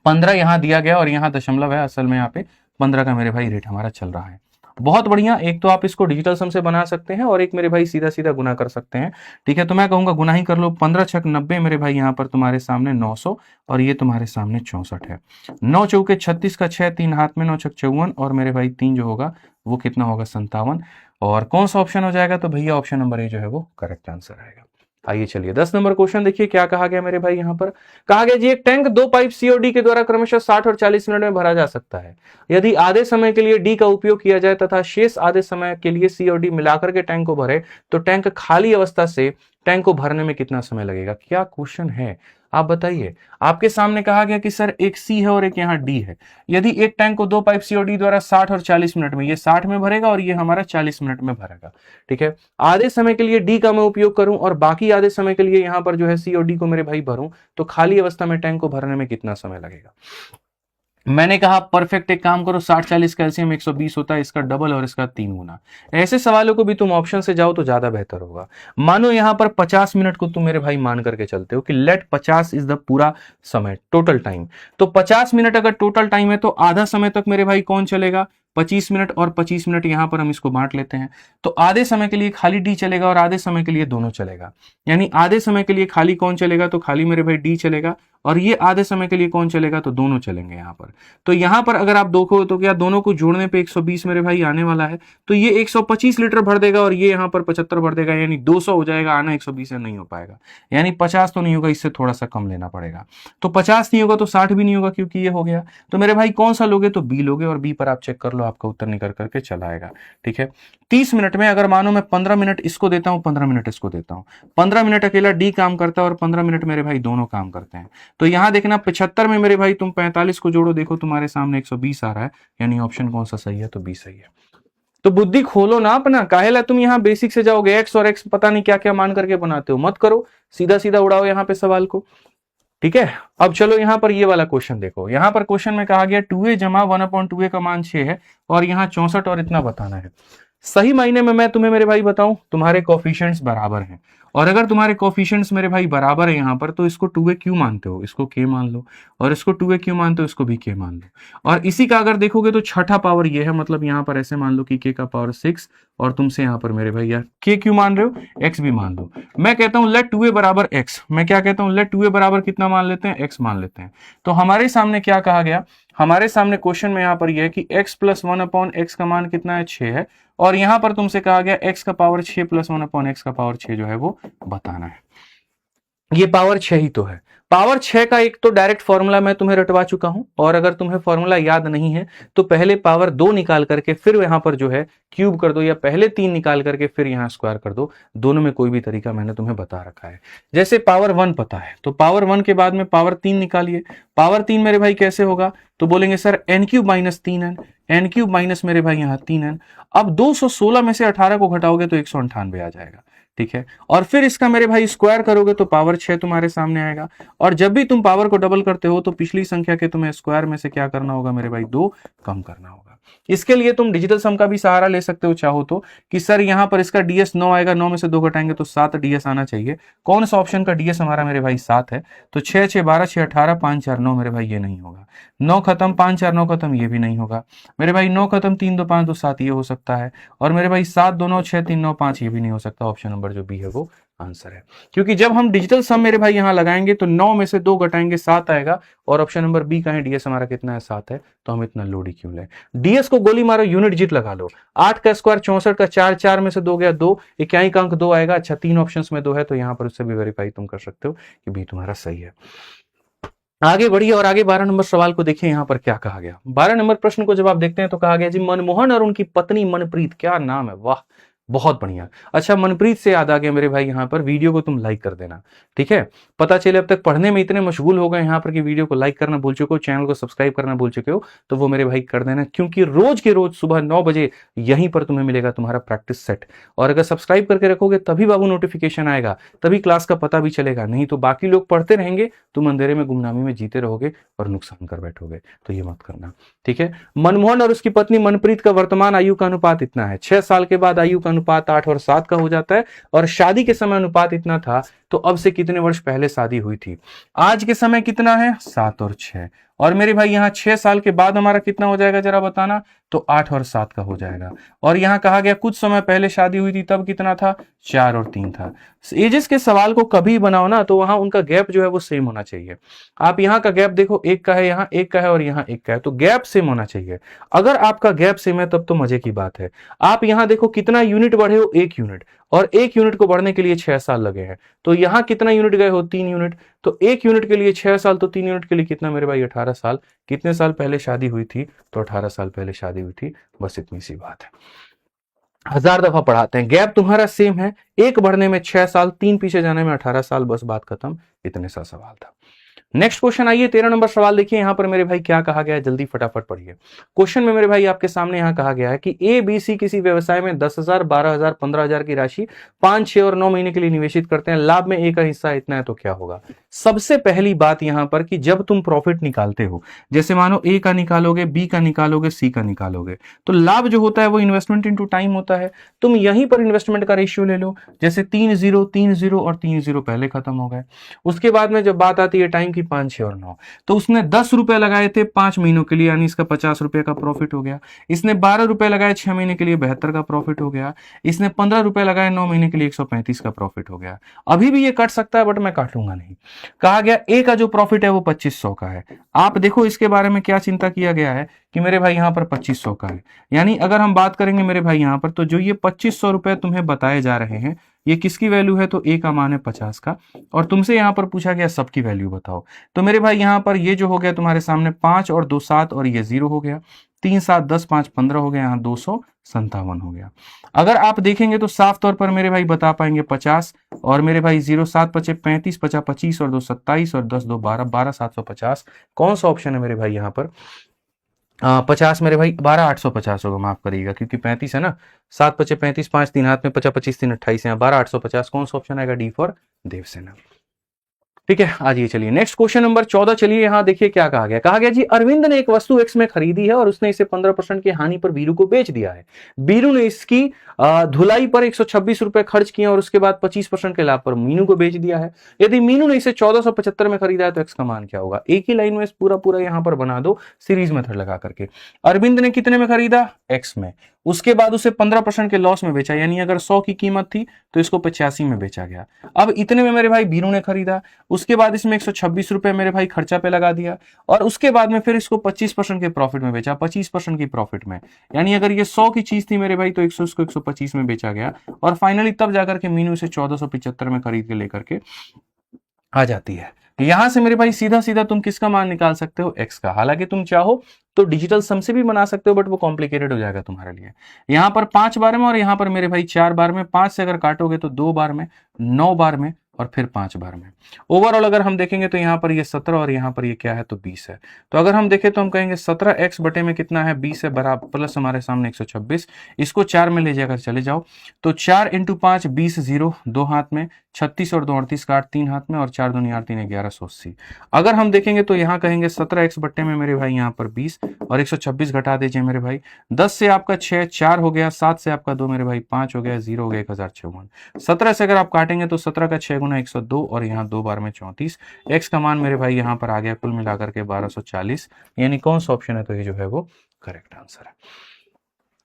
Speaker 1: 15 यहां दिया गया और यहां दशमलव है, असल में यहाँ पे 15 का मेरे भाई रेट हमारा चल रहा है। बहुत बढ़िया, एक तो आप इसको डिजिटल सम से बना सकते हैं और एक मेरे भाई सीधा सीधा गुना कर सकते हैं। ठीक है, तो मैं कहूंगा गुना ही कर लो, 15 छक 90 मेरे भाई यहाँ पर तुम्हारे सामने 900 और ये तुम्हारे सामने 64 है। 9 चौके 36 का 6, 3 हाथ में 9 छक 54 और मेरे भाई 3 जो होगा वो कितना होगा 57। और कौन सा ऑप्शन हो जाएगा, तो भैया ऑप्शन नंबर ए जो है वो करेक्ट आंसर आएगा। आइए चलिए 10 नंबर क्वेश्चन देखिए क्या कहा गया मेरे भाई। यहां पर कहा गया जी एक टैंक 2 पाइप सीओडी के द्वारा क्रमशः 60 और 40 मिनट में भरा जा सकता है। यदि आधे समय के लिए डी का उपयोग किया जाए तथा शेष आधे समय के लिए सी और डी मिलाकर के टैंक को भरे तो टैंक खाली अवस्था से टैंक को भरने में कितना समय लगेगा। क्या क्वेश्चन है आप बताइए। आपके सामने कहा गया कि सर एक सी है और एक यहाँ डी है। यदि एक टैंक को 2 पाइप सीओडी द्वारा 60 और 40 मिनट में, ये 60 में भरेगा और ये हमारा 40 मिनट में भरेगा। ठीक है, आधे समय के लिए डी का मैं उपयोग करूं और बाकी आधे समय के लिए यहां पर जो है सी और डी को मेरे भाई भरूं तो खाली अवस्था में टैंक को भरने में कितना समय लगेगा। मैंने कहा परफेक्ट, एक काम करो 60-40 कैल्शियम 120 होता है, इसका डबल और इसका 3 गुना। ऐसे सवालों को भी तुम ऑप्शन से जाओ तो ज्यादा बेहतर होगा। मानो यहां पर 50 मिनट को तुम मेरे भाई मान करके चलते हो कि लेट 50 इज द पूरा समय, टोटल टाइम। तो 50 मिनट अगर टोटल टाइम है तो आधा समय तक मेरे भाई कौन चलेगा, 25 मिनट, और 25 मिनट यहां पर हम इसको बांट लेते हैं तो आधे समय के लिए खाली डी चलेगा और आधे समय के लिए दोनों चलेगा। यानी आधे समय के लिए खाली कौन चलेगा, तो खाली मेरे भाई डी चलेगा, और ये आधे समय के लिए कौन चलेगा, तो दोनों चलेंगे यहां पर। तो यहां पर अगर आप देखो तो क्या दोनों को जोड़ने पे 120 मेरे भाई आने वाला है, तो ये 125 लीटर भर देगा और ये यहां पर 75 भर देगा, यानी 200 हो जाएगा। आना 120 से नहीं हो पाएगा, यानी 50 तो नहीं होगा, इससे थोड़ा सा कम लेना पड़ेगा। तो 50 नहीं होगा तो 60 भी नहीं होगा क्योंकि ये हो गया। तो मेरे भाई कौन सा लोगे, तो बी लोगे, और बी पर आप चेक कर लो आपका उत्तर निकल करके चला आएगा। ठीक है, 30 मिनट में अगर मानो मैं 15 मिनट इसको देता हूं, 15 मिनट इसको देता हूं, 15 मिनट अकेला डी काम करता है और 15 मिनट मेरे भाई दोनों काम करते हैं। तो यहां देखना 75 में मेरे भाई तुम 45 को जोड़ो, देखो तुम्हारे सामने 120 आ रहा है, यानी ऑप्शन कौन सा सही है, तो बी सही है। तो बुद्धि खोलो ना अपना, काहेला तुम यहाँ बेसिक से जाओगे, एक्स और एक्स पता नहीं क्या क्या मान करके बनाते हो, मत करो, सीधा सीधा उड़ाओ यहाँ पे सवाल को। ठीक है, अब चलो यहां पर ये वाला क्वेश्चन देखो। यहां पर क्वेश्चन में कहा गया 2a जमा 1/2a का मान 6 है और यहाँ 64 और इतना बताना है। सही मायने में मैं तुम्हें मेरे भाई बताऊं, तुम्हारे कोफिशिएंट्स बराबर हैं, और अगर तुम्हारे कोफिशिएंट्स मेरे भाई बराबर है यहाँ पर, तो इसको 2a क्यों मानते हो, इसको k मान लो, और इसको 2a क्यों मानते हो, इसको भी k मान लो। और इसी का अगर देखोगे तो छठा पावर ये है, मतलब यहाँ पर ऐसे मान लो कि k का पावर 6, और तुमसे यहाँ पर मेरे भाई यार k क्यों मान रहे हो, x भी मान लो। मैं कहता हूं लेट 2a बराबर x, मैं क्या कहता हूं, लेट 2a बराबर कितना मान लेते हैं, x मान लेते हैं। तो हमारे सामने क्या कहा गया, हमारे सामने क्वेश्चन में यहाँ पर यह है कि x प्लस 1/x का मान कितना है, 6 है, और यहां पर तुमसे कहा गया x का पावर 6 प्लस 1/x का पावर 6 जो है वो बताना है। ये पावर 6 ही तो है। पावर 6 का एक तो डायरेक्ट फॉर्मूला मैं तुम्हें रटवा चुका हूं, और अगर तुम्हें फॉर्मूला याद नहीं है तो पहले पावर 2 निकाल करके फिर यहां पर जो है क्यूब कर दो, या पहले 3 निकाल करके फिर यहां स्क्वायर कर दो, दोनों में कोई भी तरीका मैंने तुम्हें बता रखा है। जैसे पावर 1 पता है तो पावर 1 के बाद में पावर 3 निकालिए। पावर 3 मेरे भाई कैसे होगा, तो बोलेंगे sir n cube minus 3n, n cube minus मेरे भाई यहाँ 3n। अब 216 में से 18 को घटाओगे तो 198 आ जाएगा। ठीक है, और फिर इसका मेरे भाई स्क्वायर करोगे तो पावर 6 तुम्हारे सामने आएगा, और जब भी तुम पावर को डबल करते हो तो पिछली संख्या के तुम्हें स्क्वायर में से क्या करना होगा मेरे भाई, 2 कम करना होगा। इसके लिए तुम डिजिटल सम का भी सहारा ले सकते हो चाहो तो, कि सर यहां पर इसका डीएस 9 आएगा, 9 में से 2 घटाएंगे तो 7 डीएस आना चाहिए। कौन सा ऑप्शन का डीएस हमारा मेरे भाई 7 है, तो 6 6 12 6 18 5 4 9 मेरे भाई ये नहीं होगा। 9 खत्म 5 4 9 खत्म, ये भी नहीं होगा मेरे भाई। 9 खत्म 3 2 5 2 7 ये हो सकता है, और मेरे भाई 7 2 9 6 3 9 5 ये भी नहीं हो सकता। ऑप्शन नंबर जो बी है वो आंसर है, क्योंकि जब हम डिजिटल सम मेरे भाई यहां लगाएंगे तो 9 में से 2 घटाएंगे 7 आएगा, और ऑप्शन नंबर बी का है डीएस हमारा कितना है, 7 है, तो हम इतना लोड ही क्यों लें। डीएस को गोली मारो, यूनिट डिजिट लगा लो। 8 का स्क्वायर 64 का 4, 4 में से 2 गया 2, इक्याई का अंक 2 आएगा। अच्छा, 3 ऑप्शंस में 2 है, तो यहां पर उससे भी वेरीफाई तुम कर सकते हो कि बी तुम्हारा सही है। आगे बढ़िए और आगे 12 नंबर सवाल को देखिए, यहां पर क्या कहा गया। 12 नंबर प्रश्न को जब आप देखते हैं तो कहा गया जी मनमोहन और उनकी पत्नी मनप्रीत, क्या नाम है, वाह बहुत बढ़िया। अच्छा, मनप्रीत से याद आ गया मेरे भाई, यहां पर वीडियो को तुम लाइक कर देना। ठीक है, पता चले अब तक पढ़ने में इतने मशगूल हो गए यहां पर कि वीडियो को लाइक करना भूल चुके हो, चैनल को सब्सक्राइब करना भूल चुके हो, तो वो मेरे भाई कर देना, क्योंकि रोज के रोज सुबह 9 बजे यहीं पर तुम्हें मिलेगा तुम्हारा प्रैक्टिस सेट। और अगर सब्सक्राइब करके रखोगे तभी बाबू नोटिफिकेशन आएगा, तभी क्लास का पता भी चलेगा, नहीं तो बाकी लोग पढ़ते रहेंगे, तुम अंधेरे में गुमनामी में जीते रहोगे और नुकसान कर बैठोगे, तो ये मत करना। ठीक है, मनमोहन और उसकी पत्नी मनप्रीत का वर्तमान आयु का अनुपात इतना है। 6 साल के बाद आयु का अनुपात 8 और 7 का हो जाता है, और शादी के समय अनुपात इतना था, तो अब से कितने वर्ष पहले शादी हुई थी। आज के समय कितना है, 7 और 6, और मेरे भाई यहाँ 6 साल के बाद हमारा कितना हो जाएगा जरा बताना, तो 8 और 7 का हो जाएगा। और यहाँ कहा गया कुछ समय पहले शादी हुई थी, तब कितना था, 4 और 3 था। एजेस के सवाल को कभी बनाओ ना तो वहां उनका गैप जो है वो सेम होना चाहिए। आप यहाँ का गैप देखो, 1 का है, यहाँ 1 का है और यहाँ 1 का है, तो गैप सेम होना चाहिए। अगर आपका गैप सेम है तब तो मजे की बात है। आप यहाँ देखो कितना यूनिट बढ़े हो, 1 यूनिट, और 1 यूनिट को बढ़ने के लिए 6 साल लगे हैं, तो यहाँ कितना यूनिट गए हो, 3 यूनिट, तो 1 यूनिट के लिए 6 साल, तो 3 यूनिट के लिए कितना मेरे भाई, 18 साल। कितने साल पहले शादी हुई थी, तो 18 साल पहले शादी हुई थी, बस इतनी सी बात है। 1000 दफा पढ़ाते हैं, गैप तुम्हारा सेम है, 1 बढ़ने में 6 साल, 3 पीछे जाने में 18 साल, बस बात खत्म, इतने सा सवाल था। नेक्स्ट क्वेश्चन आइए, 13 नंबर सवाल देखिए, यहां पर मेरे भाई क्या कहा गया है, जल्दी फटाफट पढ़िए। क्वेश्चन में मेरे भाई आपके सामने यहां कहा गया है कि ए बी सी किसी व्यवसाय में 10,000, 12,000, 15,000 की राशि 5, 6 और 9 महीने के लिए निवेशित करते हैं, लाभ में ए का हिस्सा इतना है, तो क्या होगा। सबसे पहली बात यहां पर कि जब तुम प्रॉफिट निकालते हो, जैसे मानो ए का निकालोगे, बी का निकालोगे, सी का निकालोगे, तो लाभ जो होता है वो इन्वेस्टमेंट इनटू टाइम होता है। तुम यहीं पर इन्वेस्टमेंट का रेशियो ले लो, जैसे 3 0 3 0 और 3 0 पहले खत्म हो गए। उसके बाद में जब बात आती है टाइम की, 5, 6 और 9, तो उसने 10 रुपए लगाए थे 5 महीनों के लिए, यानी इसका 50 रुपए का प्रॉफिट हो गया। इसने 12 रुपए लगाए 6 महीने के लिए, 72 का प्रॉफिट हो गया। इसने 15 रुपए लगाए 9 महीने के लिए, 135 का प्रॉफिट हो गया। अभी भी ये कट सकता है, बट मैं काटूंगा नहीं। कहा गया ए का जो प्रॉफिट है वो 2500 का है। आप देखो इसके बारे में क्या चिंता किया गया है कि मेरे भाई यहां पर 2500 का है, यानी अगर हम बात करेंगे मेरे भाई यहां पर, तो जो ये 2500 रुपए तुम्हें बताए जा रहे हैं, ये किसकी वैल्यू है, तो ए का मान है 50 का, और तुमसे यहां पर पूछा गया सबकी वैल्यू बताओ। तो मेरे भाई यहां पर ये जो हो गया तुम्हारे सामने 5 और 2 7, और ये 0 हो गया। 3 7 10 5 15 हो गया, यहाँ 257 हो गया। अगर आप देखेंगे तो साफ तौर पर मेरे भाई बता पाएंगे 50, और मेरे भाई 0 7 पचे 35, 50 25 और 2 27 और 10 2 12, 12 750। कौन सा ऑप्शन है मेरे भाई यहाँ पर? 50 मेरे भाई 12 850 होगा, माफ करिएगा, क्योंकि 35 है ना, 7 पचे 35, 5 3 हाथ में, 50 25 3 28 है, 12 850। कौन सा ऑप्शन आएगा? D for Devsena. ठीक है, आज ये चलिए नेक्स्ट क्वेश्चन नंबर 14। चलिए यहां देखिए क्या कहा गया। कहा गया जी, अरविंद ने एक वस्तु एक्स में खरीदी है और उसने इसे 15% की हानि पर बीरू को बेच दिया है। बीरू ने इसकी धुलाई पर 126 रुपए खर्च किए और उसके बाद 25% के लाभ पर मीनू को बेच दिया है। यदि मीनू ने इसे 1475 में खरीदा है तो एक्स का मान क्या होगा? एक ही लाइन में पूरा पूरा यहां पर बना दो सीरीज मेथड लगा करके। अरविंद ने कितने में खरीदा? एक्स में। उसके बाद उसे 15% के लॉस में बेचा, यानी अगर 100 की कीमत थी तो इसको 85 में बेचा गया। अब इतने में मेरे भाई बीरू ने खरीदा, उसके बाद इसमें 126 रुपए मेरे भाई खर्चा पे लगा दिया, और उसके बाद में फिर इसको 25% के प्रॉफिट में बेचा, 25% की प्रॉफिट में, यानी अगर ये 100 की चीज थी मेरे भाई तो 100 इसको 125 में बेचा गया, और फाइनली तब जाकर के मीनू इसे 1475 में खरीद के लेकर के आ जाती है। यहां से मेरे भाई सीधा सीधा तुम किसका मान निकाल सकते हो? एक्स का। हालांकि तुम चाहो तो डिजिटल सम से भी बना सकते हो, बट वो कॉम्प्लिकेटेड हो जाएगा तुम्हारे लिए। यहां पर 5 बार में और यहां पर मेरे भाई 4 बार में, 5 से अगर काटोगे तो 2 बार में, 9 बार में और फिर 5 बार में। ओवरऑल अगर हम देखेंगे तो यहां पर ये 17 और यहां पर ये क्या है तो 20 है। तो अगर हम देखें तो हम कहेंगे 17x बटे में कितना है? 20 है, बराबर प्लस हमारे सामने 126। इसको 4 में ले जाकर चले जाओ तो 4 × 5 20, 0 2 हाथ में, 36 और 2 38 का 8 3 हाथ में, और 4 दूनी 8 3 1180। अगर हम देखेंगे तो यहाँ कहेंगे 17x बटे में मेरे भाई यहाँ पर 20 और 126 घटा दीजिए मेरे भाई। 10 से आपका 6 4 हो गया, 7 से आपका 2 मेरे भाई 5 हो गया, 0 हो गया 1056। 17 से अगर आप काटेंगे तो 17 का 6 गुना 102 और यहाँ 2 बार में 34। एक्स का मान मेरे भाई यहाँ पर आ गया कुल मिलाकर के 1240, यानी कौन सा ऑप्शन है तो ये जो है वो करेक्ट आंसर है।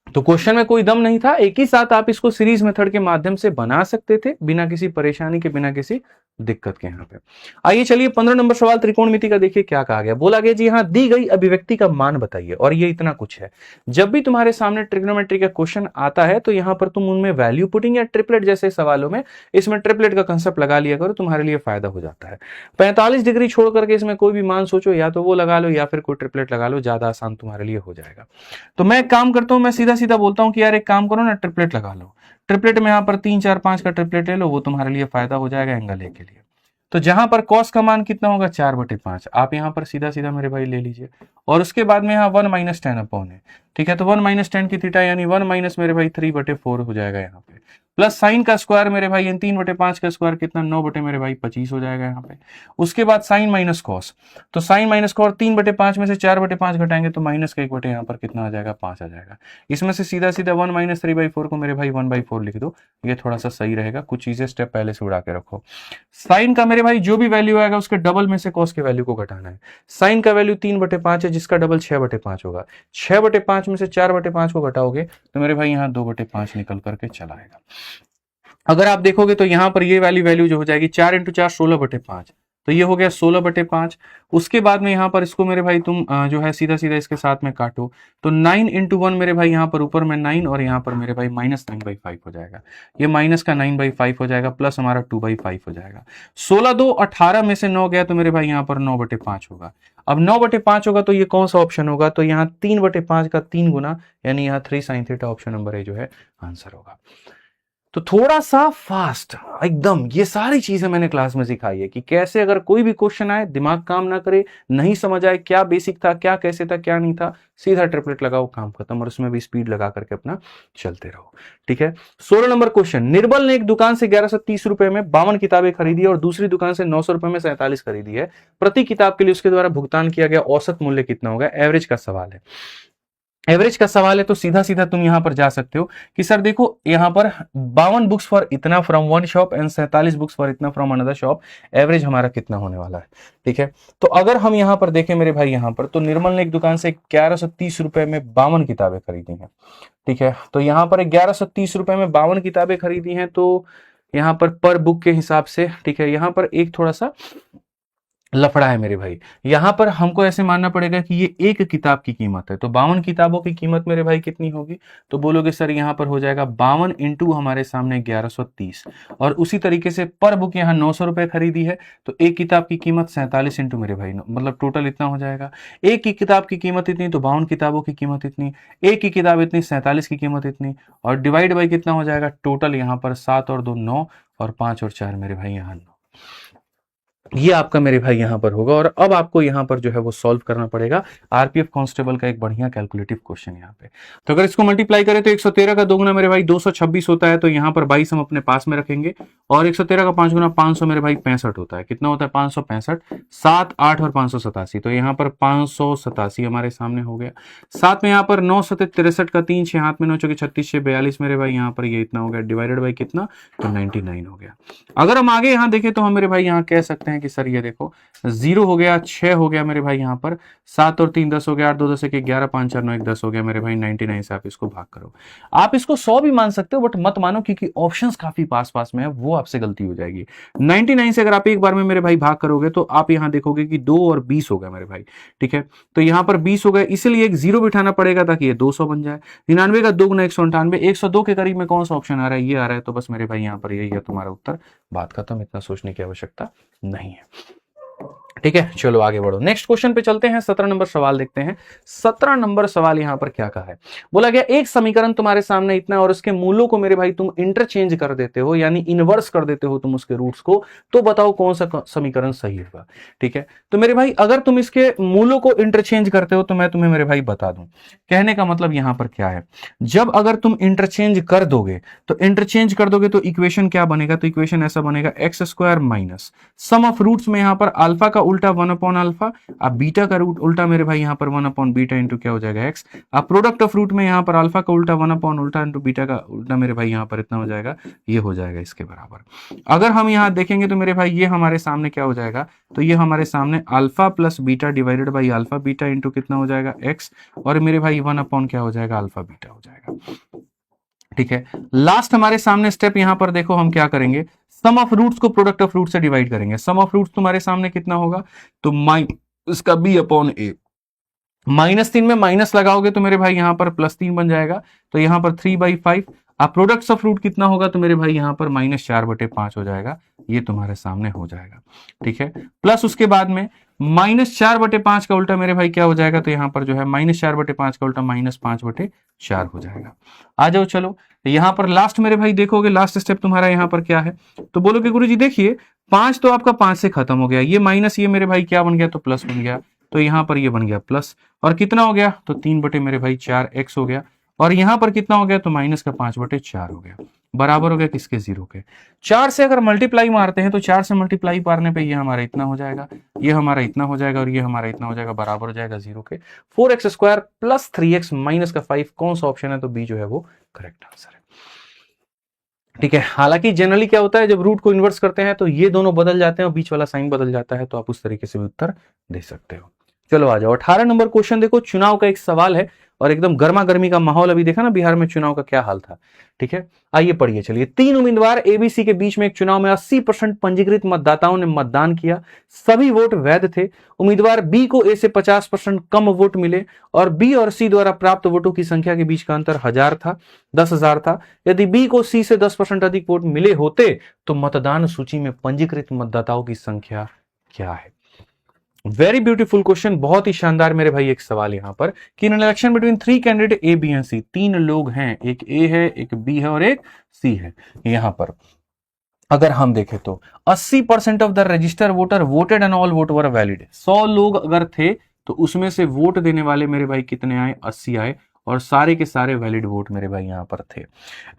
Speaker 1: तो क्वेश्चन में कोई दम नहीं था, एक ही साथ आप इसको सीरीज मेथड के माध्यम से बना सकते थे बिना किसी परेशानी के, बिना किसी दिक्कत के। यहाँ पे आइए चलिए 15 नंबर सवाल त्रिकोणमिति का देखिए क्या कहा गया। बोला गया जी यहाँ दी गई अभिव्यक्ति का मान बताइए, और ये इतना कुछ है। जब भी तुम्हारे सामने ट्रिग्नोमेट्री का क्वेश्चन आता है तो यहाँ पर तुम उनमें वैल्यू पुटिंग या ट्रिपलेट जैसे सवालों में इसमें ट्रिपलेट का कंसेप्ट लगा लिया करो, तुम्हारे लिए फायदा हो जाता है। 45 डिग्री छोड़ करके इसमें कोई भी मान सोचो, या तो वो लगा लो या फिर कोई ट्रिपलेट लगा लो, ज्यादा आसान तुम्हारे लिए हो जाएगा। तो मैं एक काम करता हूं, मैं सीधा सीधा बोलता हूं कि यार एक काम करो ना, ट्रिपलेट लगा लो। ट्रिपलेट में यहाँ पर 3 4 5 का ट्रिपलेट ले लो, वो तुम्हारे लिए फायदा हो जाएगा एंगल ए के लिए। तो जहां पर कॉस का मान कितना होगा? 4/5। आप यहां पर सीधा सीधा मेरे भाई ले लीजिए, और उसके बाद में यहाँ 1 - 10 अपॉन है। ठीक है, तो 1 - 10 की थीटा यानी 1 माइनस मेरे भाई 3/4 हो जाएगा यहाँ पे, प्लस साइन का स्क्वायर मेरे भाई 3/5 का स्क्वायर कितना? 9 बटे मेरे भाई 25 हो जाएगा यहाँ पे। उसके बाद साइन माइनस कॉस, तो साइन माइनस कॉस 3/5 में से 4/5 घटाएंगे तो माइनस का 1 बटे यहाँ पर कितना आ जाएगा? 5 आ जाएगा। इसमें से सीधा सीधा 1 - 3/4 को मेरे भाई 1/4 लिख दो, ये थोड़ा सा सही रहेगा। कुछ चीजें स्टेप पहले से उड़ा के रखो। साइन का मेरे भाई जो भी वैल्यू आएगा उसके डबल में से कॉस के वैल्यू को घटाना है। साइन का वैल्यू 3/5 है, जिसका डबल 6/5 होगा। 6/5 में से 4/5 को घटाओगे तो मेरे भाई यहाँ 2/5 निकल करके चला आएगा। अगर आप देखोगे तो यहां पर ये वाली वैल्यू जो हो जाएगी 4 × 4 16/5, तो ये हो गया 16/5। उसके बाद में यहाँ पर इसको मेरे भाई तुम जो है सीधा सीधा इसके साथ में काटो, तो 9 × 1 मेरे भाई यहाँ पर ऊपर में 9 और यहाँ पर मेरे भाई -9/5 हो जाएगा। ये माइनस का 9/5 हो जाएगा, प्लस हमारा 2/5 हो जाएगा। 16 2 18 में से 9 गया तो मेरे भाई यहाँ पर 9/5 होगा। अब 9/5 होगा तो ये कौन सा ऑप्शन होगा? तो यहाँ 3/5 का 3 गुना, यानी यहाँ 3 sin theta option number A जो है आंसर होगा। तो थोड़ा सा फास्ट एकदम, ये सारी चीजें मैंने क्लास में सिखाई है कि कैसे अगर कोई भी क्वेश्चन आए, दिमाग काम ना करे, नहीं समझ आए क्या बेसिक था, क्या कैसे था, क्या नहीं था, सीधा ट्रिपलेट लगाओ, काम खत्म, और उसमें भी स्पीड लगा करके अपना चलते रहो। ठीक है, 16 नंबर क्वेश्चन। निर्बल ने एक दुकान से 1130 रुपए में 52 किताबें खरीदी और दूसरी दुकान से 900 रुपए में 47 खरीदी है। प्रति किताब के लिए उसके द्वारा भुगतान किया गया औसत मूल्य कितना होगा? एवरेज का सवाल है। एवरेज का सवाल है तो सीधा सीधा तुम यहां पर जा सकते हो कि सर देखो यहां पर 52 बुक्स फॉर इतना from one shop and 47 books for इतना फ्रॉम अनदर शॉप, एवरेज हमारा कितना होने वाला है? ठीक है, तो अगर हम यहां पर देखें मेरे भाई, यहां पर तो निर्मल ने एक दुकान से 1130 रुपए में 52 किताबें खरीदी हैं। ठीक है, तो यहां पर 1130 रुपए में 52 किताबें खरीदी हैं, तो यहां पर बुक के हिसाब से, ठीक है, यहां पर एक थोड़ा सा लफड़ा है मेरे भाई। यहां पर हमको ऐसे मानना पड़ेगा कि ये एक किताब की कीमत है, तो 52 किताबों की कीमत मेरे भाई कितनी होगी? तो बोलोगे सर यहां पर हो जाएगा 52 इंटू हमारे सामने 1130, और उसी तरीके से पर बुक यहाँ 900 रुपए खरीदी है, तो एक किताब की कीमत 47 इंटू मेरे भाई मतलब टोटल इतना हो जाएगा। एक की किताब की कीमत इतनी, तो 52 किताबों की कीमत इतनी, एक की किताब इतनी, 47 की कीमत इतनी, और डिवाइड बाई कितना हो जाएगा टोटल यहाँ पर 7 और 2 9, और 5 और 4 मेरे भाई यहाँ 9। ये आपका मेरे भाई यहां पर होगा। और अब आपको यहां पर जो है वो सॉल्व करना पड़ेगा आरपीएफ कांस्टेबल का एक बढ़िया कैलकुलेटिव क्वेश्चन यहां पे। तो अगर इसको मल्टीप्लाई करें तो 113 का 2 गुना मेरे भाई 226 होता है, तो यहां पर 22 हम अपने पास में रखेंगे, और 113 का 5 गुना 500 मेरे भाई 65 होता है। कितना होता है? 565, 7 8 और 587, तो यहां पर 587 हमारे सामने हो गया। साथ में यहां पर 9 7 63 का 3 6 हाथ में 9 चौके 36 6 42 मेरे भाई यहां पर ये इतना हो गया, डिवाइडेड बाई कितना? तो 99 हो गया। अगर हम आगे यहां देखें तो हम मेरे भाई यहां कह सकते हैं कि सर ये देखो 0 हो गया, 6 हो गया मेरे भाई यहाँ पर, 7 और 3 10 हो गया, 8 2 10 1 11 5 4 9 1 10 हो गया मेरे भाई 99 से आप इसको भाग करो। आप इसको 100 भी मान सकते हो बट मत मानो, क्योंकि ऑप्शंस काफी पास पास में है, वो आपसे गलती हो जाएगी। 99 से अगर आप एक बार में मेरे भाई भाग करोगे तो आप यहां देखोगे कि 2 और 20 हो गया मेरे भाई, ठीक है। तो यहां पर 20 हो गए, इसलिए एक 0 बिठाना पड़ेगा ताकि ये 200 बन जाए। 99 का 2 गुना 198, 102 के करीब में कौन सा ऑप्शन आ रहा है? ये आ रहा है, तो बस मेरे भाई यहां पर यही है तुम्हारा उत्तर। बात खत्म, इतना सोचने की आवश्यकता नहीं है, ठीक है। चलो आगे बढ़ो, नेक्स्ट क्वेश्चन पे चलते हैं। 17 नंबर सवाल देखते हैं। 17 नंबर सवाल यहां पर क्या कहा है? बोला गया एक समीकरण तुम्हारे सामने इतना है और उसके मूलों को मेरे भाई तुम इंटरचेंज कर देते हो, यानी इनवर्स कर देते हो तुम उसके रूट्स को, तो बताओ कौन सा समीकरण सही होगा, ठीक है। तो मेरे भाई अगर तुम इसके मूलों को इंटरचेंज करते हो तो मैं तुम्हें मेरे भाई बता दूं, कहने का मतलब यहां पर क्या है, जब अगर तुम इंटरचेंज कर दोगे तो इक्वेशन क्या बनेगा? तो इक्वेशन ऐसा बनेगा x square minus sum of roots में यहां पर अल्फा का उल्टा 1 अपॉन अल्फा, अब बीटा का रूट उल्टा मेरे भाई यहां पर 1 अपॉन बीटा इंटू क्या हो जाएगा एक्स, अब प्रोडक्ट ऑफ रूट में यहां पर अल्फा का उल्टा 1 अपॉन उल्टा इंटू बीटा का उल्टा मेरे भाई यहां पर इतना हो जाएगा, ये हो जाएगा इसके बराबर। अगर हम यहां देखेंगे तो मेरे भाई ये हमारे सामने क्या हो जाएगा, तो ये हमारे सामने alpha plus beta divided by alpha beta into कितना हो जाएगा एक्स, और मेरे भाई 1 अपॉन क्या हो जाएगा अल्फा बीटा हो जाएगा, ठीक है। लास्ट हमारे सामने स्टेप यहां पर देखो हम क्या करेंगे, सम ऑफ रूट्स को प्रोडक्ट ऑफ रूट से डिवाइड करेंगे। सम ऑफ रूट्स तुम्हारे सामने कितना होगा, तो इसका बी अपॉन ए, -3 में माइनस लगाओगे तो मेरे भाई यहां पर +3 बन जाएगा, तो यहां पर 3/5। अब प्रोडक्ट्स ऑफ रूट कितना होगा, तो मेरे भाई यहां पर -4/5 हो जाएगा, ये तुम्हारे सामने हो जाएगा, ठीक है। प्लस उसके बाद में -4/5 का उल्टा मेरे भाई क्या हो जाएगा, तो यहां पर जो है -4/5 का उल्टा -5/4 हो जाएगा। आ जाओ चलो यहां पर लास्ट मेरे भाई देखोगे, लास्ट स्टेप तुम्हारा यहां पर क्या है, तो बोलोगे गुरुजी देखिए 5 तो आपका 5 से खत्म हो गया, ये माइनस ये मेरे भाई क्या बन गया, तो प्लस बन गया, तो यहां पर ये बन गया प्लस, और कितना हो गया, तो 3 बटे मेरे भाई 4 एक्स हो गया, और यहां पर कितना हो गया, तो माइनस का 5/4 हो गया, बराबर हो गया किसके, 0 के। 4 से अगर मल्टीप्लाई मारते हैं तो 4 से मल्टीप्लाई मारने पे ये हमारा इतना हो जाएगा, ये हमारा इतना हो जाएगा, और ये हमारा इतना हो जाएगा, बराबर हो जाएगा 0 के। 4x square plus 3x minus का 5 कौन सा ऑप्शन है, तो बी जो है वो करेक्ट आंसर है, ठीक है। हालांकि जनरली क्या होता है, जब रूट को इन्वर्स करते हैं तो ये दोनों बदल जाते हैं और बीच वाला साइन बदल जाता है, तो आप उस तरीके से भी उत्तर दे सकते हो। चलो आ जाओ 18 नंबर क्वेश्चन देखो, चुनाव का एक सवाल है और एकदम गर्मा गर्मी का माहौल, अभी देखा ना बिहार में चुनाव का क्या हाल था, ठीक है। आइए पढ़िए चलिए। 3 उम्मीदवार एबीसी के बीच में एक चुनाव में 80% पंजीकृत मतदाताओं ने मतदान किया, सभी वोट वैध थे। उम्मीदवार बी को ए से 50% कम वोट मिले और बी और सी द्वारा प्राप्त वोटों की संख्या के बीच का अंतर 10,000 था। यदि बी को सी से 10% अधिक वोट मिले होते तो मतदान सूची में पंजीकृत मतदाताओं की संख्या क्या है। वेरी ब्यूटीफुल क्वेश्चन, बहुत ही शानदार मेरे भाई एक सवाल यहां पर कि in election between 3 candidate A B and C, 3 लोग हैं, एक ए है एक बी है और एक सी है। यहां पर अगर हम देखें तो 80% of the register voter voted and all vote were valid. 100 लोग अगर थे तो उसमें से वोट देने वाले मेरे भाई कितने आए, 80 आए, और सारे के सारे वैलिड वोट मेरे भाई यहां पर थे।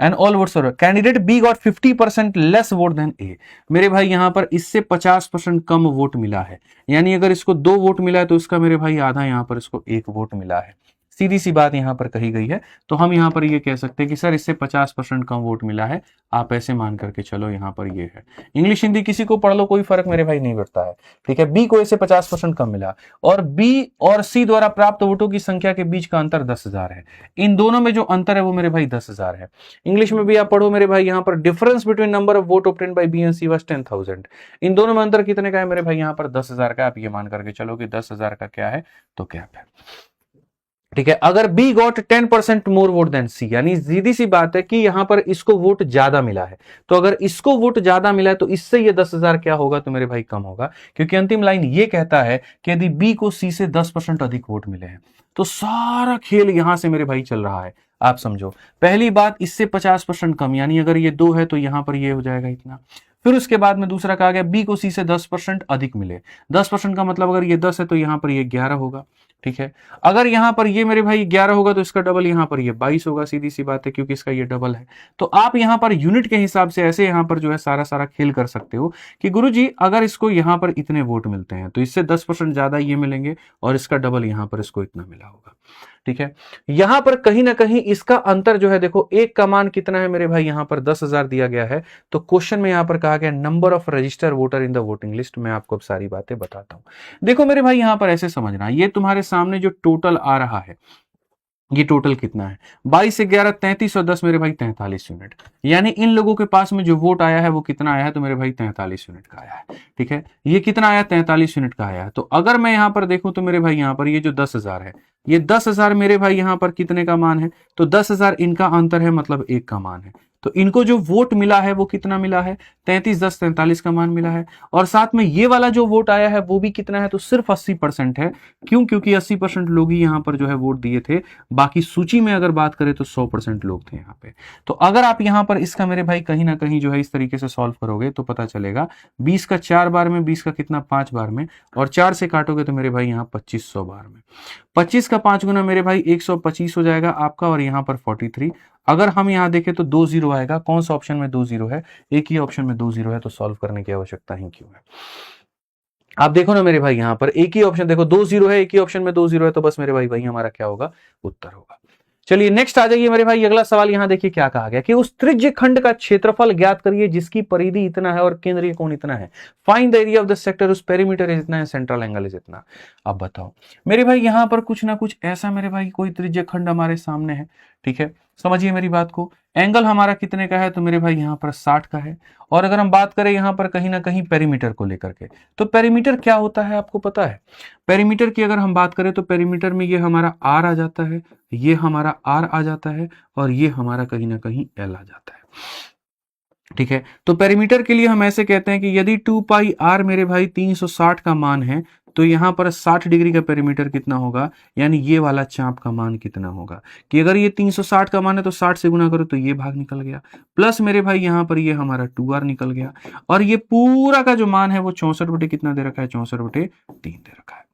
Speaker 1: And all votes were, candidate B got 50% less vote than A, मेरे भाई यहां पर इससे 50% कम वोट मिला है, यानी अगर इसको 2 वोट मिला है तो इसका मेरे भाई आधा, यहां पर इसको 1 वोट मिला है। सीधी सी बात यहां पर कही गई है। तो हम यहां पर ये कह सकते हैं कि सर इससे 50% कम वोट मिला है, आप ऐसे मान करके चलो यहां पर ये है। इंग्लिश हिंदी किसी को पढ़ लो, कोई फर्क मेरे भाई नहीं पड़ता है, ठीक है। बी को ऐसे 50% कम मिला, और बी और सी द्वारा प्राप्त वोटों की संख्या के बीच का अंतर 10,000 है। इन दोनों में जो अंतर है वो मेरे भाई 10,000 है। इंग्लिश में भी आप पढ़ो मेरे भाई, यहां पर difference between number of vote obtained by B and C was 10,000। इन दोनों में अंतर कितने का है मेरे भाई, यहां पर 10,000 का। आप ये मान करके चलो कि 10,000 का क्या है, तो क्या है, ठीक है। अगर बी गॉट 10% मोर वोट देन सी, यानी सीधी सी बात है कि यहां पर इसको वोट ज्यादा मिला है, तो अगर इसको वोट ज्यादा मिला है तो इससे ये 10,000 क्या होगा, तो मेरे भाई कम होगा, क्योंकि अंतिम लाइन ये कहता है कि यदि बी को सी से 10% अधिक वोट मिले हैं। तो सारा खेल यहां से मेरे भाई चल रहा है, आप समझो। पहली बात, इससे 50% कम, यानी अगर ये 2 है तो यहां पर ये हो जाएगा इतना। फिर उसके बाद में दूसरा कहा गया बी को सी से 10% अधिक मिले। 10% का मतलब अगर ये 10 है तो यहां पर ये 11 होगा, ठीक है। अगर यहां पर ये मेरे भाई 11 होगा तो इसका डबल यहां पर ये 22 होगा, सीधी सी बात है, क्योंकि इसका ये डबल है। तो आप यहां पर यूनिट के हिसाब से ऐसे यहां पर जो है सारा सारा खेल कर सकते हो कि गुरुजी अगर इसको यहां पर इतने वोट मिलते हैं तो इससे 10% ज्यादा ये मिलेंगे, और इसका डबल यहां पर इसको इतना मिला होगा, ठीक है। यहां पर कहीं ना कहीं इसका अंतर जो है, देखो एक का मान कितना है मेरे भाई, यहां पर 10,000 दिया गया है। तो क्वेश्चन में यहां पर कहा गया number of register voter in the voting list. मैं आपको अब सारी बातें बताता हूं। देखो मेरे भाई यहां पर ऐसे समझना, ये तुम्हारे सामने जो टोटल आ रहा है, ये टोटल कितना है, 22 से 11 33 और 10 मेरे भाई 43 यूनिट। यानी इन लोगों के पास में जो वोट आया है वो कितना आया है, तो मेरे भाई 43 यूनिट का आया है, ठीक है। ये कितना आया, 43 यूनिट का आया है। तो अगर मैं यहां पर देखूं तो मेरे भाई यहां पर ये जो 10,000 है, ये 10,000 मेरे भाई यहां पर कितने का मान है, तो 10,000 इनका अंतर है, मतलब 1 का मान है। तो इनको जो वोट मिला है वो कितना मिला है, 33 10 43 का मान मिला है। और साथ में ये वाला जो वोट आया है वो भी कितना है, तो सिर्फ 80% है। क्यों, क्योंकि 80% लोग ही यहां पर जो है वोट दिए थे, बाकी सूची में अगर बात करें तो 100% लोग थे यहाँ पे। तो अगर आप यहां पर इसका मेरे भाई कहीं ना कहीं जो है इस तरीके से सॉल्व करोगे तो पता चलेगा 20 का 4 बार में, 20 का कितना 5 बार में, और 4 से काटोगे तो मेरे भाई यहाँ 2500 बार में। 25 का 5 गुना मेरे भाई 125 हो जाएगा आपका, और यहाँ पर 43। अगर हम यहां देखें तो 2 जीरो आएगा। कौन सा ऑप्शन में 2 जीरो है, एक ही ऑप्शन में 2 जीरो है, तो सॉल्व करने की आवश्यकता ही क्यों है। आप देखो ना मेरे भाई, यहां पर एक ही ऑप्शन देखो, 2 जीरो है, एक ही ऑप्शन में 2 जीरो है, तो बस मेरे भाई वही हमारा क्या होगा, उत्तर होगा। चलिए नेक्स्ट आ जाइए मेरे भाई, अगला सवाल यहां देखिए क्या कहा गया कि उस त्रिज्य खंड का क्षेत्रफल ज्ञात करिए जिसकी परिधि इतना है और केंद्रीय कोण इतना है। Find the area of the sector, उस पेरीमीटर इज इतना है, सेंट्रल एंगल इज इतना। अब बताओ मेरे भाई, यहां पर कुछ ना कुछ ऐसा मेरे भाई कोई त्रिज्य खंड हमारे सामने है, ठीक है। समझिए मेरी बात को, एंगल हमारा कितने का है, तो मेरे भाई यहां पर 60 का है। और अगर हम बात करें यहां पर कहीं ना कहीं पेरीमीटर को लेकर के, तो पेरीमीटर क्या होता है आपको पता है। पेरीमीटर की अगर हम बात करें तो पेरीमीटर में ये हमारा आर आ जाता है, ये हमारा आर आ जाता है, और ये हमारा कहीं ना कहीं एल आ जाता है, ठीक है। तो पेरीमीटर के लिए हम ऐसे कहते हैं कि यदि 2 पाई आर मेरे भाई 360 का मान है, तो यहां पर 60 डिग्री का पेरीमीटर कितना होगा, यानी ये वाला चाप का मान कितना होगा, कि अगर ये 360 का मान है तो 60 से गुना करो तो ये भाग निकल गया, प्लस मेरे भाई यहां पर ये हमारा 2r निकल गया, और ये पूरा का जो मान है वो 64 बटे कितना दे रखा है, 64 बटे 3 दे रखा है।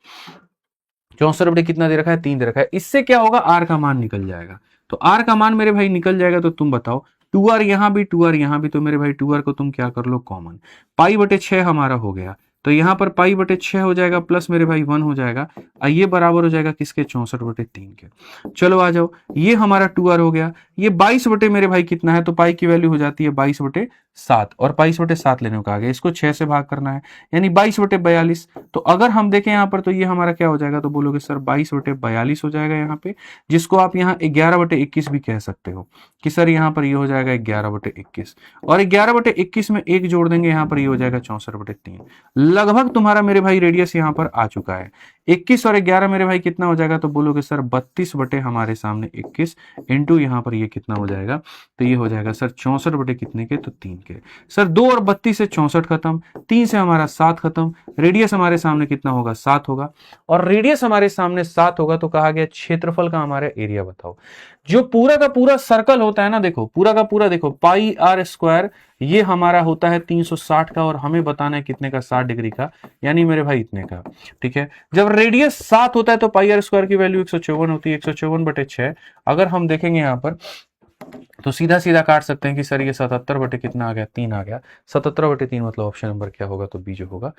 Speaker 1: 64 बटे कितना दे रखा है, 3 दे रखा है। इससे क्या होगा, आर का मान निकल जाएगा। तो आर का मान मेरे भाई निकल जाएगा, तो तुम बताओ 2r यहां भी, 2r यहां भी, तो मेरे भाई 2r को तुम क्या कर लो, कॉमन। पाई बटे 6 हमारा हो गया, तो यहां पर पाई बटे 6 हो जाएगा, प्लस मेरे भाई 1 हो जाएगा, ये बराबर हो जाएगा किसके, 64 बटे 3 के। चलो आ जाओ, ये हमारा 2r हो गया। ये 22 बटे मेरे भाई कितना है, तो पाई की वैल्यू हो जाती है 22 बटे 7, और 22 बटे 7 लेने को कहा गया, इसको 6 से भाग करना है, यानी 22 बटे 42। तो अगर हम देखें यहाँ पर तो ये हमारा क्या हो जाएगा, तो बोलोगे सर 22 बटे 42 हो जाएगा यहाँ पे, जिसको आप यहाँ 11 बटे 21 भी कह सकते हो कि सर यहाँ पर ये हो जाएगा 11 बटे 21, और 11 बटे 21 में 1 जोड़ देंगे, यहाँ पर ये हो जाएगा 64 बटे 3। लगभग तुम्हारा मेरे भाई रेडियस यहाँ पर आ चुका है। 21 और 11 मेरे भाई कितना हो जाएगा, तो बोलोगे सर 32 बटे हमारे सामने 21 इंटू यहाँ पर ये कितना हो जाएगा, तो ये हो जाएगा सर 64 बटे कितने के, तो 3 के। सर 2 और 32 से 64 खत्म, 3 से हमारा 7 खत्म, रेडियस हमारे सामने कितना होगा, 7 होगा। और रेडियस हमारे सामने 7 होगा तो कहा गया क्षेत्रफल का हमारा एरिया बताओ। जो पूरा का पूरा सर्कल होता है ना, देखो पूरा का पूरा देखो, पाई आर स्क्वायर ये हमारा होता है 360 का, और हमें बताना है कितने का, 60 डिग्री का, यानी मेरे भाई इतने का, ठीक है। जब रेडियस 7 होता है तो पाई आर स्क्वायर की वैल्यू 154 होती है, 154 बटे 6। अगर हम देखेंगे यहाँ पर तो सीधा सीधा काट सकते हैं कि सर ये 77 बटे कितना आ गया, 3 आ गया। 77 बटे 3 मतलब ऑप्शन नंबर क्या होगा, तो बी जो होगा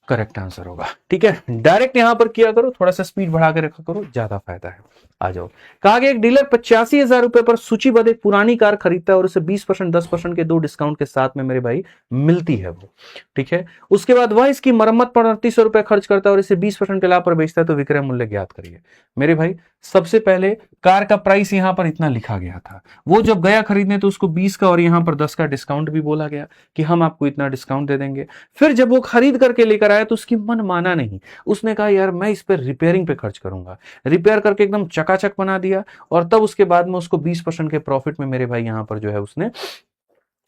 Speaker 1: करेक्ट आंसर होगा। ठीक है, डायरेक्ट यहां पर किया करो, थोड़ा सा स्पीड बढ़ा के रखा करो, ज्यादा फायदा है। आ जाओ। कहा गया एक डीलर 85,000 रुपए पर सूचीबद्ध एक पुरानी कार खरीदता है और उसे 20% 10% के दो डिस्काउंट के साथ में मेरे भाई मिलती है वो। ठीक है, उसके बाद वह इसकी मरम्मत पर 3800 रुपए खर्च करता है और इसे 20% के लाभ पर बेचता है, तो विक्रय मूल्य ज्ञात करिए। मेरे भाई सबसे पहले कार का प्राइस यहां पर इतना लिखा गया था, वो जब गया खरीदने तो उसको 20 का और यहां पर 10 का डिस्काउंट भी बोला गया कि हम आपको इतना डिस्काउंट दे देंगे। फिर जब वो खरीद करके लेकर आया तो उसकी मन माना नहीं, उसने कहा यार मैं इस पर रिपेयरिंग पे खर्च करूंगा, रिपेयर करके एकदम चकाचक बना दिया और तब उसके बाद में उसको 20% के प्रॉफिट में मेरे भाई यहां पर जो है उसने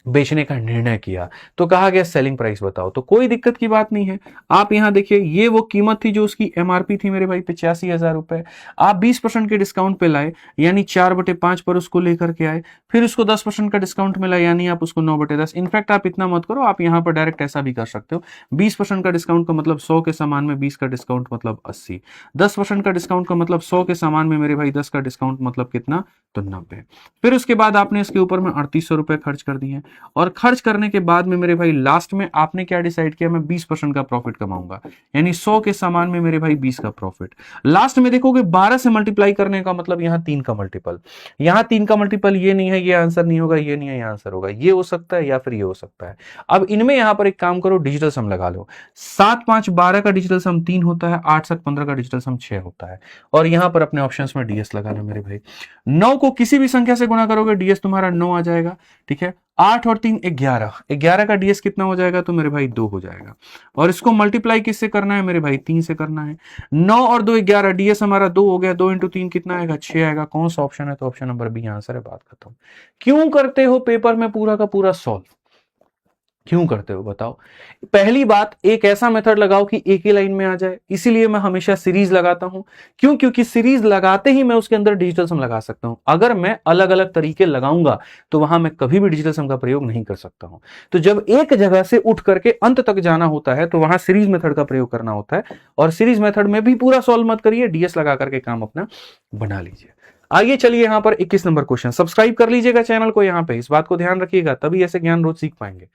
Speaker 1: बेचने का निर्णय किया। तो कहा गया सेलिंग प्राइस बताओ, तो कोई दिक्कत की बात नहीं है। आप यहां देखिए ये वो कीमत थी जो उसकी एमआरपी थी मेरे भाई 85,000 रुपए, आप 20% के डिस्काउंट पे लाए यानी 4/5 पर उसको लेकर के आए, फिर उसको 10% का डिस्काउंट मिला यानी आप उसको 9/10। इनफैक्ट आप इतना मत करो, आप यहां पर डायरेक्ट ऐसा भी कर सकते हो, 20% का डिस्काउंट का मतलब 100 के सामान में 20 का डिस्काउंट मतलब 80, 10% का डिस्काउंट का मतलब 100 के सामान में मेरे भाई 10 का डिस्काउंट मतलब कितना, तो 90। फिर उसके बाद आपने इसके ऊपर में 3800 रुपए खर्च कर दिए और खर्च करने के बाद में मेरे भाई लास्ट में आपने क्या डिसाइड किया, मैं 20% का प्रॉफिट कमाऊंगा यानी 100 के सामान में मेरे भाई 20 का प्रॉफिट। लास्ट में देखोगे 12 से मल्टीप्लाई करने का मतलब यहां 3 का मल्टीपल, यहां 3 का मल्टीपल ये नहीं है, ये आंसर नहीं होगा, ये नहीं है, ये आंसर होगा, ये हो सकता है या फिर ये हो सकता है। अब इनमें यहां पर एक काम करो, डिजिटल सम लगा लो। 7 5 12 का डिजिटल सम 3 होता है, 8 7 15 का डिजिटल सम 6 होता है और यहां पर अपने ऑप्शंस में डीएस लगा लो मेरे भाई। 9 को किसी भी संख्या से गुणा करोगे डीएस तुम्हारा 9 आ जाएगा। ठीक है, 8 और 3 11, 11 का डीएस कितना हो जाएगा, तो मेरे भाई 2 हो जाएगा और इसको मल्टीप्लाई किससे करना है मेरे भाई, 3 से करना है। 9 और 2 11, डीएस हमारा 2 हो गया, 2 इंटू 3 कितना आएगा, 6 आएगा। कौन सा ऑप्शन है, तो ऑप्शन नंबर बी आंसर है, बात खत्म। क्यों करते हो पेपर में पूरा का पूरा सॉल्व, क्यों करते हो बताओ। पहली बात, एक ऐसा मेथड लगाओ कि एक ही लाइन में आ जाए, इसीलिए मैं हमेशा सीरीज लगाता हूं। क्यों, क्योंकि सीरीज लगाते ही मैं उसके अंदर डिजिटल सम लगा सकता हूं। अगर मैं अलग अलग तरीके लगाऊंगा तो वहां मैं कभी भी डिजिटल सम का प्रयोग नहीं कर सकता हूं। तो जब एक जगह से उठ करके अंत तक जाना होता है तो वहां सीरीज मेथड का प्रयोग करना होता है और सीरीज मेथड में भी पूरा सॉल्व मत करिए, डीएस लगा करके काम अपना बना लीजिए। आइए चलिए यहां पर 21 नंबर क्वेश्चन, सब्सक्राइब कर लीजिएगा चैनल को, यहां पे इस बात को ध्यान रखिएगा, तभी ऐसे ज्ञान रोज सीख पाएंगे।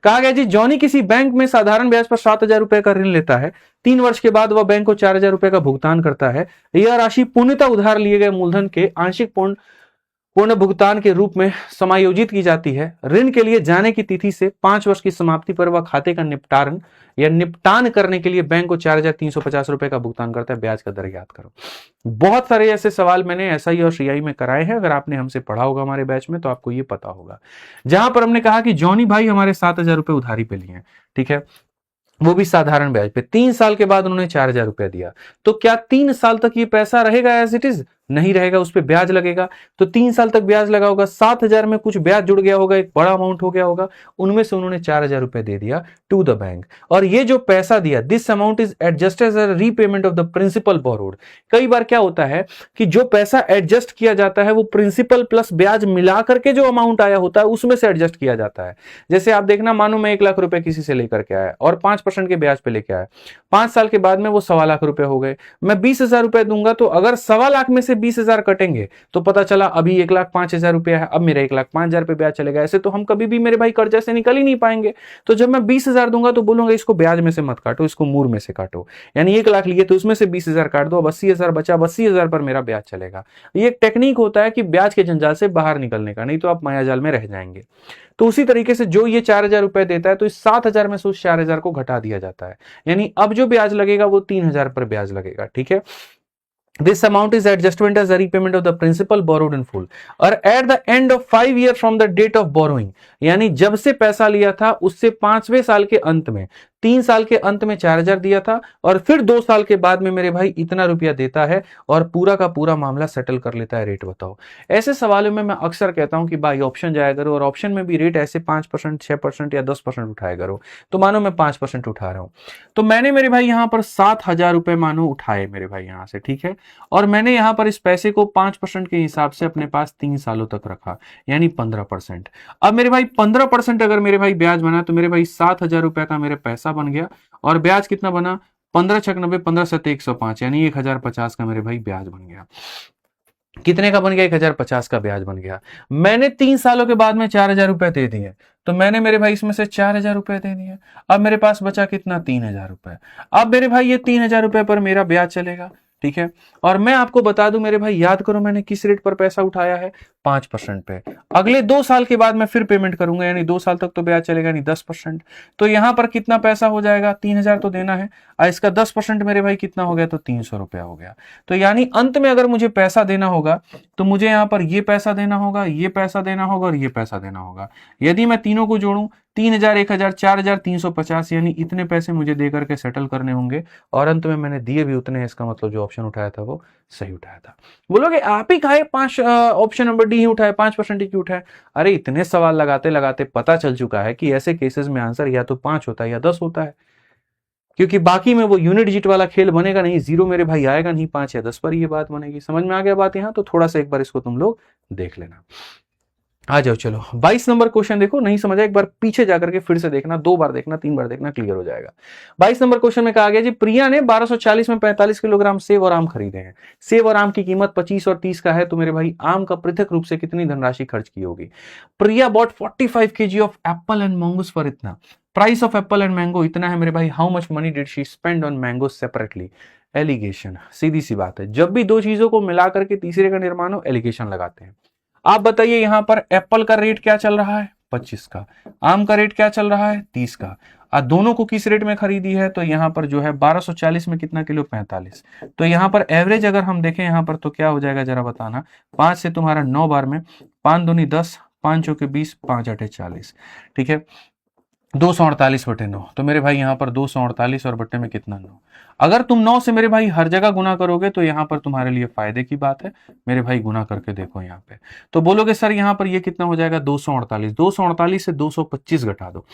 Speaker 1: कहा गया जी, जॉनी किसी बैंक में साधारण ब्याज पर 7,000 रुपए का ऋण लेता है, 3 वर्ष के बाद वह बैंक को 4,000 रुपए का भुगतान करता है। यह राशि पूर्णतः उधार लिए गए मूलधन के आंशिक पूर्ण भुगतान के रूप में समायोजित की जाती है। ऋण के लिए जाने की तिथि से 5 वर्ष की समाप्ति पर वह खाते का निपटान करने के लिए बैंक को 4,350 रुपए का भुगतान करता है। ब्याज का दर याद करो। बहुत सारे ऐसे सवाल मैंने एसआई और सीआई में कराए हैं, अगर आपने हमसे पढ़ा होगा हमारे बैच में तो आपको ये पता होगा। जहां पर हमने कहा कि जॉनी भाई हमारे 7,000 रुपए उधारी पे लिए हैं, ठीक है, वो भी साधारण ब्याज पे, 3 साल के बाद उन्होंने 4,000 रुपया दिया, तो क्या 3 साल तक ये पैसा रहेगा एज इट इज, नहीं रहेगा, उस पर ब्याज लगेगा। तो 3 साल तक ब्याज लगा होगा, 7,000 में कुछ ब्याज जुड़ गया होगा, एक बड़ा अमाउंट हो गया होगा, उनमें से उन्होंने 4,000 रुपए दे दिया टू द बैंक। और ये जो पैसा दिया, this amount is adjusted as a repayment of the principal borrowed. कई बार क्या होता है कि जो पैसा एडजस्ट किया जाता है वो प्रिंसिपल प्लस ब्याज मिला करके जो अमाउंट आया होता है उसमें से एडजस्ट किया जाता है। जैसे आप देखना, मानो मैं 1 लाख रुपए किसी से लेकर के आया और 5% के ब्याज पे लेके आया, 5 साल के बाद में वो 1.25 लाख रुपए हो गए, मैं 20,000 रुपए दूंगा, तो अगर 1.25 लाख में से 20,000 कटेंगे तो पता चला अभी 1,05,000 रुपया है, अब मेरा 1,05,000 पे ब्याज चलेगा। ऐसे तो हम कभी भी मेरे भाई कर्जा से निकल ही नहीं पाएंगे। तो जब मैं 20,000 दूंगा तो बोलूंगा इसको ब्याज में से मत काटो, इसको मूर में से काटो, यानी 1 लाख लिए तो उसमें से 20,000 काट दो, अब 80,000 बचा, 80,000 पर मेरा ब्याज चलेगा। ये एक टेक्निक होता है कि ब्याज के जंजाल से बाहर निकलने का, नहीं तो आप मायाजाल में रह जाएंगे। तो उसी तरीके से जो ये 4,000 रुपए देता है तो इस 7,000 में से उस 4,000 को घटा दिया जाता है, यानी अब जो ब्याज लगेगा वो 3,000 पर ब्याज लगेगा। ठीक है, this amount is adjustment as a repayment of the principal borrowed in full और at the end of 5 years from the date of borrowing, यानी जब से पैसा लिया था उससे 5वें साल के अंत में, 3 साल के अंत में 4,000 दिया था और फिर 2 साल के बाद में मेरे भाई इतना रुपया देता है और पूरा का पूरा मामला सेटल कर लेता है। रेट बताओ। ऐसे सवालों में मैं अक्सर कहता हूं कि भाई ऑप्शन जाया करो और ऑप्शन में भी रेट ऐसे 5%, 6% या 10% उठाया करो। तो मानो मैं 5% उठा रहा हूं, तो मैंने मेरे भाई यहां पर 7,000 रुपए मानो उठाए मेरे भाई यहां से, ठीक है, और मैंने यहां पर इस पैसे को 5% के हिसाब से अपने पास 3 सालों तक रखा, यानी 15%। अब मेरे भाई 15% अगर मेरे भाई ब्याज बना तो मेरे भाई 7,000 रुपए का मेरे पैसा बन गया और ब्याज कितना बना, 15 छक 90, 15 7 105, यानी 1,050 का मेरे भाई ब्याज बन गया। कितने का बन गया, 1050 का ब्याज बन गया। मैंने 3 सालों के बाद में 4000 रुपए दे दिए, तो मैंने मेरे भाई इसमें से 4000 रुपए दे दिए। अब मेरे पास बचा कितना, 3000 रुपए। अब मेरे भाई ये 3000 रुपए पर मेरा ब्याज चलेगा, ठीक है। और मैं आपको बता दूं मेरे भाई, याद करो मैंने किस रेट पर पैसा उठाया है, 5% पे। अगले 2 साल के बाद मैं फिर पेमेंट करूंगा, यानी 2 साल तक तो ब्याज चलेगा, यानी 10%। तो यहां पर कितना पैसा हो जाएगा, 3000 तो देना है, और इसका 10% मेरे भाई कितना हो गया, तो 300 रुपया हो गया। तो यानी अंत में अगर मुझे पैसा देना होगा तो मुझे यहां पर ये पैसा देना होगा, ये पैसा देना होगा और ये पैसा देना होगा। यदि मैं तीनों को जोड़ूं, 3000, 1000, 4000, 350, यानी इतने पैसे मुझे दे करके सेटल करने होंगे। और अंत में मैंने दिए भी उतने हैं, इसका मतलब जो ऑप्शन उठाया था वो सही उठाया था। बोलोगे आप ही खाए 5, ऑप्शन नंबर डी ही उठाए, 5% ही क्यों उठाए? अरे इतने सवाल लगाते लगाते पता चल चुका है कि ऐसे केसेस में आंसर या तो 5 होता है या 10 होता है, क्योंकि बाकी में वो यूनिट डिजिट वाला खेल बनेगा नहीं, 0 मेरे भाई आएगा नहीं, 5 या 10 पर ये बात बनेगी। समझ में आ गया बात? यहां तो थोड़ा सा एक बार इसको तुम लोग देख लेना। आ जाओ चलो 22 नंबर क्वेश्चन देखो, नहीं समझा एक बार पीछे जाकर के फिर से देखना, 2 बार देखना, 3 बार देखना, क्लियर हो जाएगा। 22 नंबर क्वेश्चन में कहा गया जी, प्रिया ने 1240 में 45 किलोग्राम सेब और आम खरीदे हैं। सेब और आम की कीमत 25 और 30 का है, तो मेरे भाई आम का पृथक रूप से कितनी धनराशि खर्च की होगी? Priya bought 45 kg of apple and mangoes for इतना, price of apple and mango इतना है मेरे भाई, how much money did she spend on mango separately? Alligation, सीधी सी बात है, जब भी दो चीजों को मिलाकर के तीसरे का निर्माण हो, एलिगेशन लगाते हैं। आप बताइए यहां पर एप्पल का रेट क्या चल रहा है, 25 का, आम का रेट क्या चल रहा है, 30 का, और दोनों को किस रेट में खरीदी है? तो यहां पर जो है 1240 में कितना किलो, 45। तो यहां पर एवरेज अगर हम देखें यहां पर तो क्या हो जाएगा जरा बताना, 5 से तुम्हारा 9 बार में 5 दूनी 10, 5 चौके 20, 5 8 40, ठीक है, 248 बटे 9। तो मेरे भाई यहां पर 248 और बटे में कितना, 9। अगर तुम 9 से मेरे भाई हर जगह गुना करोगे तो यहां पर तुम्हारे लिए फायदे की बात है, मेरे भाई गुना करके देखो यहां पे। तो बोलोगे सर यहां पर ये कितना हो जाएगा, 248। 248 से 225 घटा दो,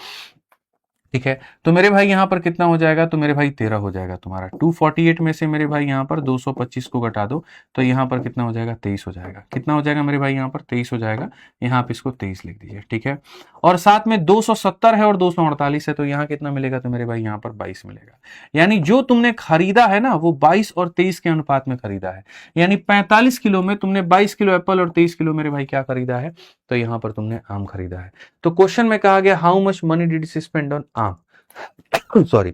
Speaker 1: ठीक है, तो मेरे भाई यहां पर कितना हो जाएगा, तो मेरे भाई 13 हो जाएगा तुम्हारा। 248 में से मेरे भाई यहां पर 225 को घटा दो, तो यहां पर कितना हो जाएगा, 23 हो जाएगा। कितना हो जाएगा मेरे भाई यहां पर, 23 हो जाएगा। यहां पे इसको 23 लिख दीजिए, ठीक है। और साथ में 270 है और 248 है, तो यहां कितना मिलेगा, तो मेरे भाई यहां पर 22 मिलेगा। यानी जो तुमने खरीदा है ना, वो 22 और 23 के अनुपात में खरीदा है। यानी 45 किलो में तुमने 22 किलो एप्पल और 23 किलो मेरे भाई क्या खरीदा है, तो यहां पर तुमने आम खरीदा है। तो क्वेश्चन में कहा गया how much money did she spend on आम, सॉरी,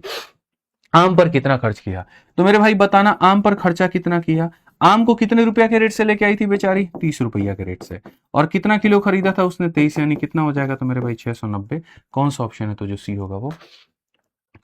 Speaker 1: आम पर कितना खर्च किया? तो मेरे भाई बताना आम पर खर्चा कितना किया। आम को कितने रुपया के रेट से लेके आई थी बेचारी, 30 रुपया के रेट से, और कितना किलो खरीदा था उसने, 23, यानी कितना हो जाएगा, तो मेरे भाई 690। कौन सा ऑप्शन है, तो जो सी होगा वो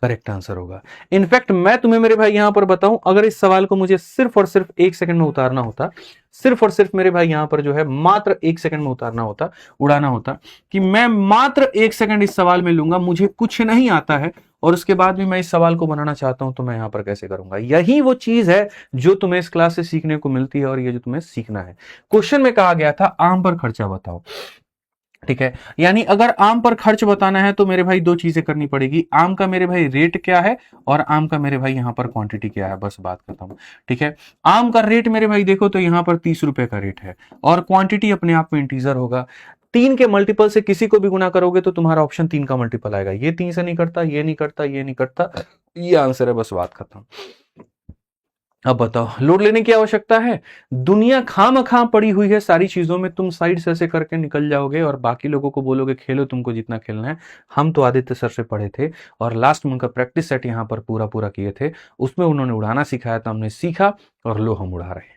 Speaker 1: करेक्ट आंसर होगा। इनफैक्ट मैं तुम्हें मेरे भाई यहां पर बताऊं, अगर इस सवाल को मुझे सिर्फ और सिर्फ 1 सेकंड में उतारना होता, सिर्फ और सिर्फ मेरे भाई यहां पर जो है मात्र 1 सेकंड में उतारना होता, उड़ाना होता, कि मैं मात्र 1 सेकंड इस सवाल में लूंगा, मुझे कुछ नहीं आता है और उसके बाद भी मैं इस सवाल को बनाना चाहता हूं, तो मैं यहां पर कैसे करूंगा? यही वो चीज है जो तुम्हें इस क्लास से सीखने को मिलती है और ये जो तुम्हें सीखना है। क्वेश्चन में कहा गया था आम पर खर्चा बताओ, ठीक है, यानी अगर आम पर खर्च बताना है तो मेरे भाई 2 चीजें करनी पड़ेगी, आम का मेरे भाई रेट क्या है और आम का मेरे भाई यहां पर क्वांटिटी क्या है, बस बात खत्म, ठीक है। आम का रेट मेरे भाई देखो तो यहां पर 30 रुपए का रेट है और क्वांटिटी अपने आप में इंटीजर होगा। 3 के मल्टीपल से किसी को भी गुना करोगे तो तुम्हारा ऑप्शन 3 का मल्टीपल आएगा। ये 3 से नहीं करता, ये नहीं करता, ये नहीं करता, ये आंसर है, बस बात खत्म। अब बताओ लोड लेने की आवश्यकता है? दुनिया खाम पड़ी हुई है सारी चीजों में, तुम साइड से ऐसे करके निकल जाओगे और बाकी लोगों को बोलोगे खेलो तुमको जितना खेलना है। हम तो आदित्य सर से पढ़े थे और लास्ट में उनका प्रैक्टिस सेट यहां पर पूरा पूरा किए थे, उसमें उन्होंने उड़ाना सिखाया था, हमने सीखा और लो हम उड़ा रहे हैं,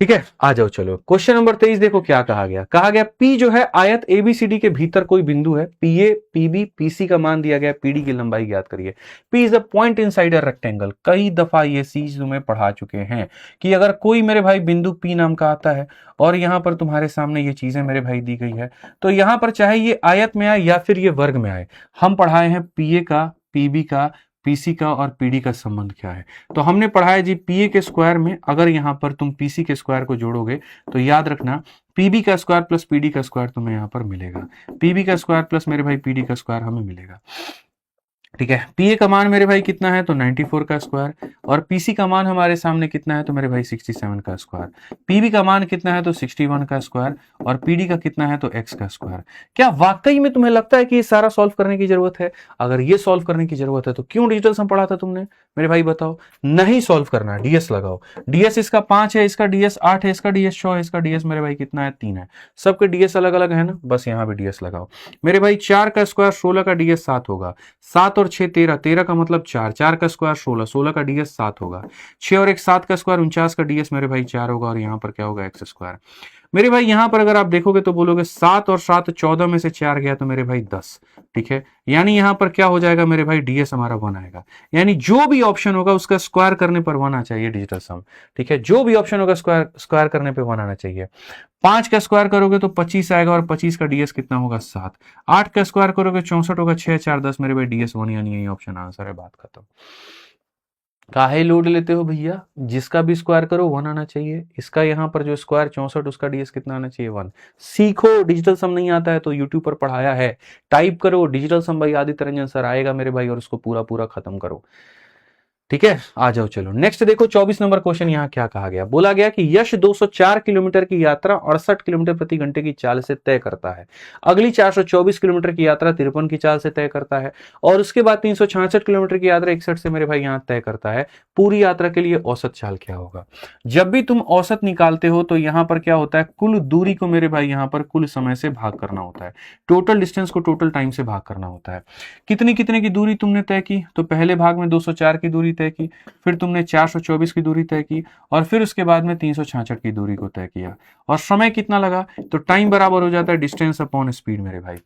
Speaker 1: ठीक है। आ जाओ चलो क्वेश्चन नंबर 23 देखो क्या कहा गया। कहा गया पी जो है आयत एबीसीडी के भीतर कोई बिंदु है, पीए पीबी पीसी का मान दिया गया, पीडी की लंबाई ज्ञात करिए। P is a point inside a rectangle. कई दफा ये चीज तुम्हें पढ़ा चुके हैं कि अगर कोई मेरे भाई बिंदु पी नाम का आता है और यहां पर तुम्हारे सामने ये चीजें मेरे भाई दी गई है, तो यहां पर चाहे ये आयत में आए या फिर ये वर्ग में आए, हम पढ़ाए हैं पीए का, पीबी का, पीसी का और पीडी का संबंध क्या है। तो हमने पढ़ा है जी पीए के स्क्वायर में अगर यहां पर तुम पीसी के स्क्वायर को जोड़ोगे तो याद रखना पीबी का स्क्वायर प्लस पीडी का स्क्वायर तुम्हें यहां पर मिलेगा, पीबी का स्क्वायर प्लस मेरे भाई पीडी का स्क्वायर हमें मिलेगा, ठीक है। पीए का मान मेरे भाई कितना है, तो 94 का स्क्वायर, और पीसी का मान हमारे सामने कितना है, तो मेरे भाई 67 का स्क्वायर, पीबी का मान कितना है, तो 61 का स्क्वायर, और पीडी का कितना है, तो एक्स का स्क्वायर। क्या वाकई में तुम्हें लगता है कि ये सारा सॉल्व करने की जरूरत है? अगर ये सॉल्व करने की जरूरत है तो क्यों डिजिटल सम पढ़ा था तुमने? मेरे भाई बताओ, नहीं सॉल्व करना है, डीएस लगाओ। डीएस इसका 5 है, इसका डीएस 8 है, इसका डीएस 6 है, इसका डीएस मेरे भाई कितना है, 3 है। सबके डीएस अलग अलग है ना, बस यहां भी डीएस लगाओ। मेरे भाई 4 का स्क्वायर 16 का डीएस 7 होगा। 7 और 6 13, 13 का मतलब 4, 4 का स्क्वायर 16, 16 का डीएस 7 होगा। 6 और 1 7 का स्क्वायर 49 का डीएस मेरे भाई 4 होगा, और यहां पर क्या होगा, एक्स स्क्वायर। मेरे भाई यहां पर अगर आप देखोगे तो बोलोगे 7 और 7 14 में से 4 गया तो मेरे भाई 10, ठीक है। यानी यहां पर क्या हो जाएगा मेरे भाई, डीएस हमारा 1 आएगा। यानी जो भी ऑप्शन होगा उसका स्क्वायर करने पर 1 आना चाहिए डिजिटल सम, ठीक है। जो भी ऑप्शन होगा स्क्वायर करने पर 1 आना चाहिए। 5 का स्क्वायर करोगे तो 25 आएगा, और 25 का डीएस कितना होगा, 7। 8 का स्क्वायर करोगे 64 होगा, 6 4 10 मेरे भाई डीएस 1, यानी यही ऑप्शन आंसर है, बात खत्म। काहे लोड लेते हो भैया, जिसका भी स्क्वायर करो 1 आना चाहिए। इसका यहां पर जो स्क्वायर 64, उसका डीएस कितना आना चाहिए, 1। सीखो, डिजिटल सम नहीं आता है तो यूट्यूब पर पढ़ाया है, टाइप करो डिजिटल सम भाई आदित्य रंजन सर, आएगा मेरे भाई, और उसको पूरा पूरा खत्म करो, ठीक है। आ जाओ चलो नेक्स्ट देखो, 24 नंबर क्वेश्चन। यहां क्या कहा गया, बोला गया कि यश 204 किलोमीटर की यात्रा 68 किलोमीटर प्रति घंटे की चाल से तय करता है। अगली 424 किलोमीटर की यात्रा 53 की चाल से तय करता है, और उसके बाद 366 किलोमीटर की यात्रा 61 से मेरे भाई यहां तय करता है। पूरी यात्रा के लिए औसत चाल क्या होगा। जब भी तुम औसत निकालते हो तो यहां पर क्या होता है, कुल दूरी को मेरे भाई यहां पर कुल समय से भाग करना होता है, टोटल डिस्टेंस को टोटल टाइम से भाग करना होता है। कितनी कितने की दूरी तुमने तय की, तो पहले भाग में 204 की दूरी तय की, फिर तुमने 424 की दूरी तय की, और फिर उसके बाद में 366 की दूरी को तय किया। और समय कितना लगा, तो टाइम बराबर हो जाता है डिस्टेंस अपॉन स्पीड मेरे भाई,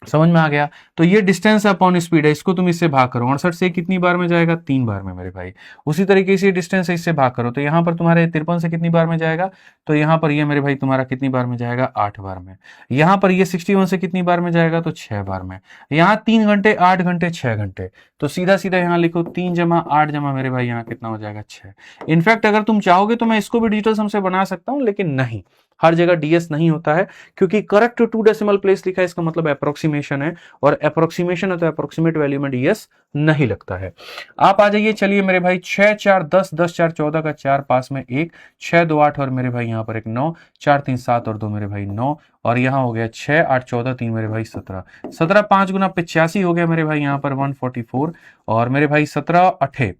Speaker 1: समझ में आ गया। तो ये डिस्टेंस अपॉन स्पीड है, इसको तुम इससे भाग करो। 68 से कितनी बार में जाएगा, 3 बार में मेरे भाई। उसी तरीके से डिस्टेंस है, इससे भाग करो तो यहां पर तुम्हारे 53 से कितनी बार में जाएगा, तो यहां पर ये मेरे भाई तुम्हारा कितनी बार में जाएगा, 8 बार में। यहां पर ये 61 से कितनी बार में जाएगा, तो 6 बार में। यहां 3 घंटे 8 घंटे 6 घंटे, तो सीधा सीधा यहां लिखो 3 जमा 8 जमा मेरे भाई यहां कितना हो जाएगा, 6। इनफैक्ट अगर तुम चाहोगे तो मैं इसको भी डिजिटल सम से बना सकता हूं, लेकिन नहीं, हर जगह डीएस नहीं होता है, क्योंकि करेक्ट 2 डेसिमल प्लेस लिखा है, इसका मतलब अप्रोक्सीमेशन है, और अप्रोक्सीमेशन है तो अप्रोक्सीमेट वैल्यू में डीएस नहीं लगता है। आप आ जाइए, चलिए मेरे भाई 6 4 10, 10 4 14 का 4 पास में 1, 6 2 8 और मेरे भाई यहां पर एक 9, 4 3 7 और 2 मेरे भाई 9, और यहां हो गया 6 8 14 3 मेरे भाई 17, 17 5 गुना 85 हो गया मेरे भाई यहां पर 144, और मेरे भाई 17 8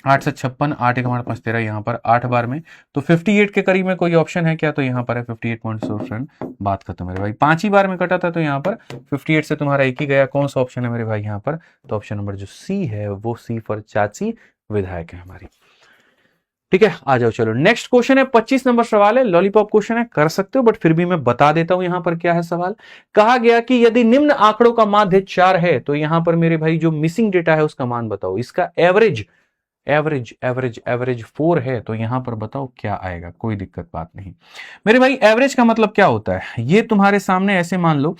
Speaker 1: 8 से 56, 8 एक हमारे पास 13, यहाँ पर 8 बार में। तो 58 के करीब में कोई ऑप्शन है क्या, तो यहाँ पर है 58.7, बात खत्म मेरे भाई। 5 ही बार में कटा था तो यहाँ पर 58 से तुम्हारा एक ही गया। कौन सा ऑप्शन है मेरे भाई यहाँ पर, तो ऑप्शन नंबर जो सी है वो सी फॉर चाची विधायक है हमारी, ठीक है। आ जाओ चलो नेक्स्ट क्वेश्चन है, 25 नंबर सवाल है, लॉलीपॉप क्वेश्चन है, कर सकते हो बट फिर भी मैं बता देता हूं यहां पर क्या है सवाल। कहा गया कि यदि निम्न आंकड़ों का माध्य 4 है तो यहां पर मेरे भाई जो मिसिंग डेटा है उसका मान बताओ। इसका एवरेज एवरेज एवरेज एवरेज 4 है, तो यहां पर बताओ क्या आएगा। कोई दिक्कत बात नहीं मेरे भाई। एवरेज का मतलब क्या होता है, ये तुम्हारे सामने ऐसे मान लो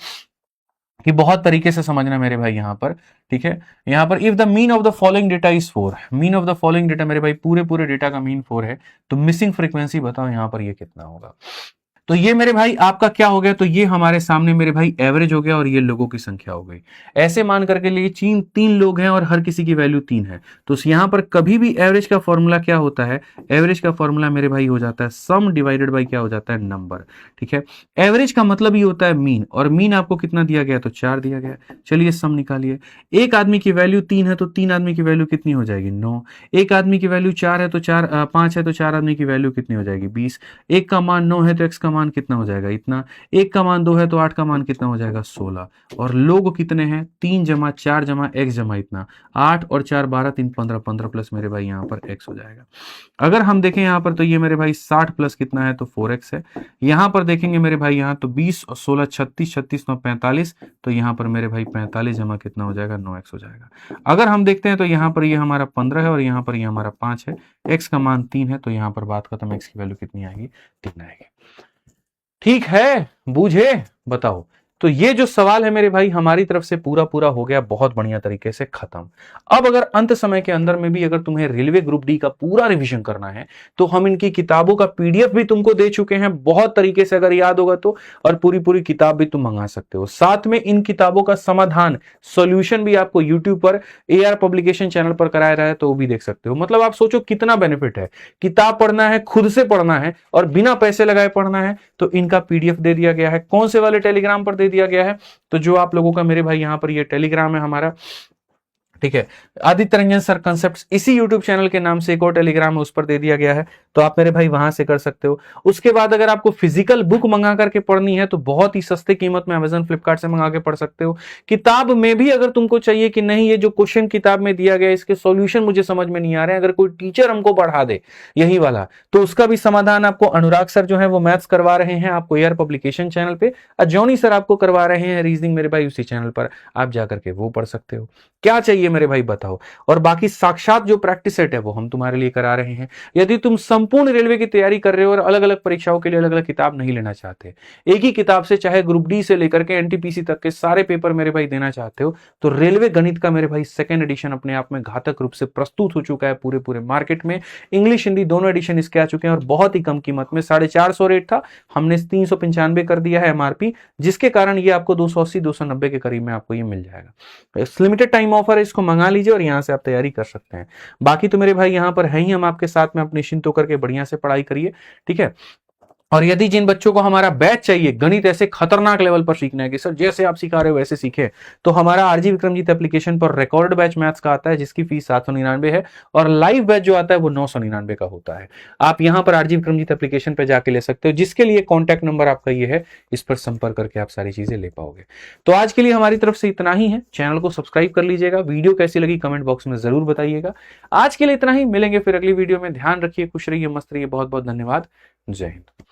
Speaker 1: कि बहुत तरीके से समझना मेरे भाई यहां पर, ठीक है। यहां पर if the mean of the following data is 4, mean of the following data मेरे भाई पूरे पूरे डेटा का मीन 4 है, तो मिसिंग फ्रीक्वेंसी बताओ यहां पर ये कितना होगा। तो ये मेरे भाई आपका क्या हो गया, तो ये हमारे सामने मेरे भाई एवरेज हो गया, और ये लोगों की संख्या हो गई। ऐसे मान करके लिए 3 लोग हैं और हर किसी की वैल्यू 3 है, तो यहां पर कभी भी एवरेज का फॉर्मूला क्या होता है, एवरेज का फॉर्मूला मेरे भाई हो जाता है सम डिवाइडेड बाई क्या हो जाता है, नंबर, ठीक है। एवरेज का मतलब ही होता है मीन, और मीन आपको कितना दिया गया, तो 4 दिया गया। चलिए सम निकालिए। एक आदमी की वैल्यू 3 है तो 3 आदमी की वैल्यू कितनी हो जाएगी, 9। एक आदमी की वैल्यू 4 है तो 5 है तो 4 आदमी की वैल्यू कितनी हो जाएगी, 20। एक का मान 9 है तो एक्स का मान कितना हो जाएगा, इतना। एक का मान 2 है तो 8 का मान कितना हो जाएगा, 16। और लोग कितने हैं, 3 जमा 4 जमा x जमा इतना, 8 और 4 12 3 15, 15 प्लस मेरे भाई यहाँ पर x हो जाएगा। अगर हम देखें यहाँ पर तो ये मेरे भाई 60 प्लस कितना है, तो 4x है। यहाँ पर देखेंगे मेरे भाई यहाँ तो 20 और 16 36, 36 9 45, तो यहाँ पर मेरे भाई 45 जमा कितना हो जाएगा, 9x हो जाएगा। अगर हम देखते हैं तो यहाँ पर ये हमारा 15 है और यहाँ पर ये हमारा 5 है, x का मान 3 है, तो यहाँ पर बात खत्म, x की वैल्यू कितनी आएगी, 3 आएगी। ठीक है, बूझे, बताओ। तो ये जो सवाल है मेरे भाई हमारी तरफ से पूरा पूरा हो गया, बहुत बढ़िया तरीके से खत्म। अब अगर अंत समय के अंदर में भी अगर तुम्हें रेलवे ग्रुप डी का पूरा रिवीजन करना है तो हम इनकी किताबों का पीडीएफ भी तुमको दे चुके हैं, बहुत तरीके से अगर याद होगा तो, और पूरी पूरी किताब भी तुम मंगा सकते हो। साथ में इन किताबों का समाधान सॉल्यूशन भी आपको यूट्यूब पर एआर पब्लिकेशन चैनल पर कराया रहा है, तो वो भी देख सकते हो। मतलब आप सोचो कितना बेनिफिट है, किताब पढ़ना है, खुद से पढ़ना है और बिना पैसे लगाए पढ़ना है, तो इनका पीडीएफ दे दिया गया है। कौन से वाले टेलीग्राम पर दे दिया गया है, तो जो आप लोगों का मेरे भाई यहां पर ये टेलीग्राम है हमारा, ठीक है। आदित्य रंजन सर कंसेप्ट्स इसी यूट्यूब चैनल के नाम से एक और टेलीग्राम है, उस पर दे दिया गया है, तो आप मेरे भाई वहां से कर सकते हो। उसके बाद अगर आपको फिजिकल बुक मंगा करके पढ़नी है तो बहुत ही सस्ते कीमत में अमेजन फ्लिपकार्ट से मंगा के पढ़ सकते हो। किताब में भी अगर तुमको चाहिए कि नहीं ये जो क्वेश्चन किताब में दिया गया इसके सॉल्यूशन मुझे समझ में नहीं आ रहे हैं, अगर कोई टीचर हमको पढ़ा दे यही वाला, तो उसका भी समाधान आपको अनुराग सर जो है वो मैथ्स करवा रहे हैं आपको एयर पब्लिकेशन चैनल पे, और जॉनी सर आपको करवा रहे हैं रीजनिंग मेरे भाई उसी चैनल पर, आप जाकर के वो पढ़ सकते हो। क्या चाहिए मेरे भाई बताओ। और बाकी साक्षात जो प्रैक्टिस सेट है वो हम तुम्हारे लिए करा रहे हैं। यदि तुम संपूर्ण रेलवे की तैयारी कर रहे हो और अलग अलग परीक्षाओं के लिए अलग अलग किताब नहीं लेना चाहते, एक ही किताब से चाहे ग्रुप डी से लेकर के एनटीपीसी तक के सारे पेपर मेरे भाई देना चाहते हो, तो रेलवे गणित का मेरे भाई सेकंड एडिशन अपने आप में घातक रूप से प्रस्तुत हो चुका है पूरे पूरे मार्केट में। इंग्लिश हिंदी दोनों एडिशन इसके आ चुके हैं और बहुत ही कम कीमत में, 450 रेट था, हमने 395 कर दिया है एमआरपी, जिसके कारण ये आपको 280 290 के करीब में आपको ये मिल जाएगा। लिमिटेड टाइम ऑफर है, इसको मंगा लीजिए और यहां से आप तैयारी कर सकते हैं। बाकी तो मेरे भाई यहां पर है ही, हम आपके साथ में, आप निश्चिंत होकर के बढ़िया से पढ़ाई करिए, ठीक है। और यदि जिन बच्चों को हमारा बैच चाहिए गणित ऐसे खतरनाक लेवल पर सीखना है कि सर जैसे आप सिखा रहे हो वैसे सीखे, तो हमारा आरजी विक्रमजीत एप्लीकेशन पर रिकॉर्ड बैच मैथ्स का आता है जिसकी फीस 799 है, और लाइव बैच जो आता है वो 999 का होता है। आप यहां पर आरजी विक्रमजीत एप्लीकेशन पर जाके ले सकते हो, जिसके लिए कॉन्टैक्ट नंबर आपका ये है, इस पर संपर्क करके आप सारी चीजें ले पाओगे। तो आज के लिए हमारी तरफ से इतना ही है। चैनल को सब्सक्राइब कर लीजिएगा, वीडियो कैसी लगी कमेंट बॉक्स में जरूर बताइएगा। आज के लिए इतना ही, मिलेंगे फिर अगली वीडियो में। ध्यान रखिए, खुश रहिए, मस्त रहिए। बहुत बहुत धन्यवाद। जय हिंद।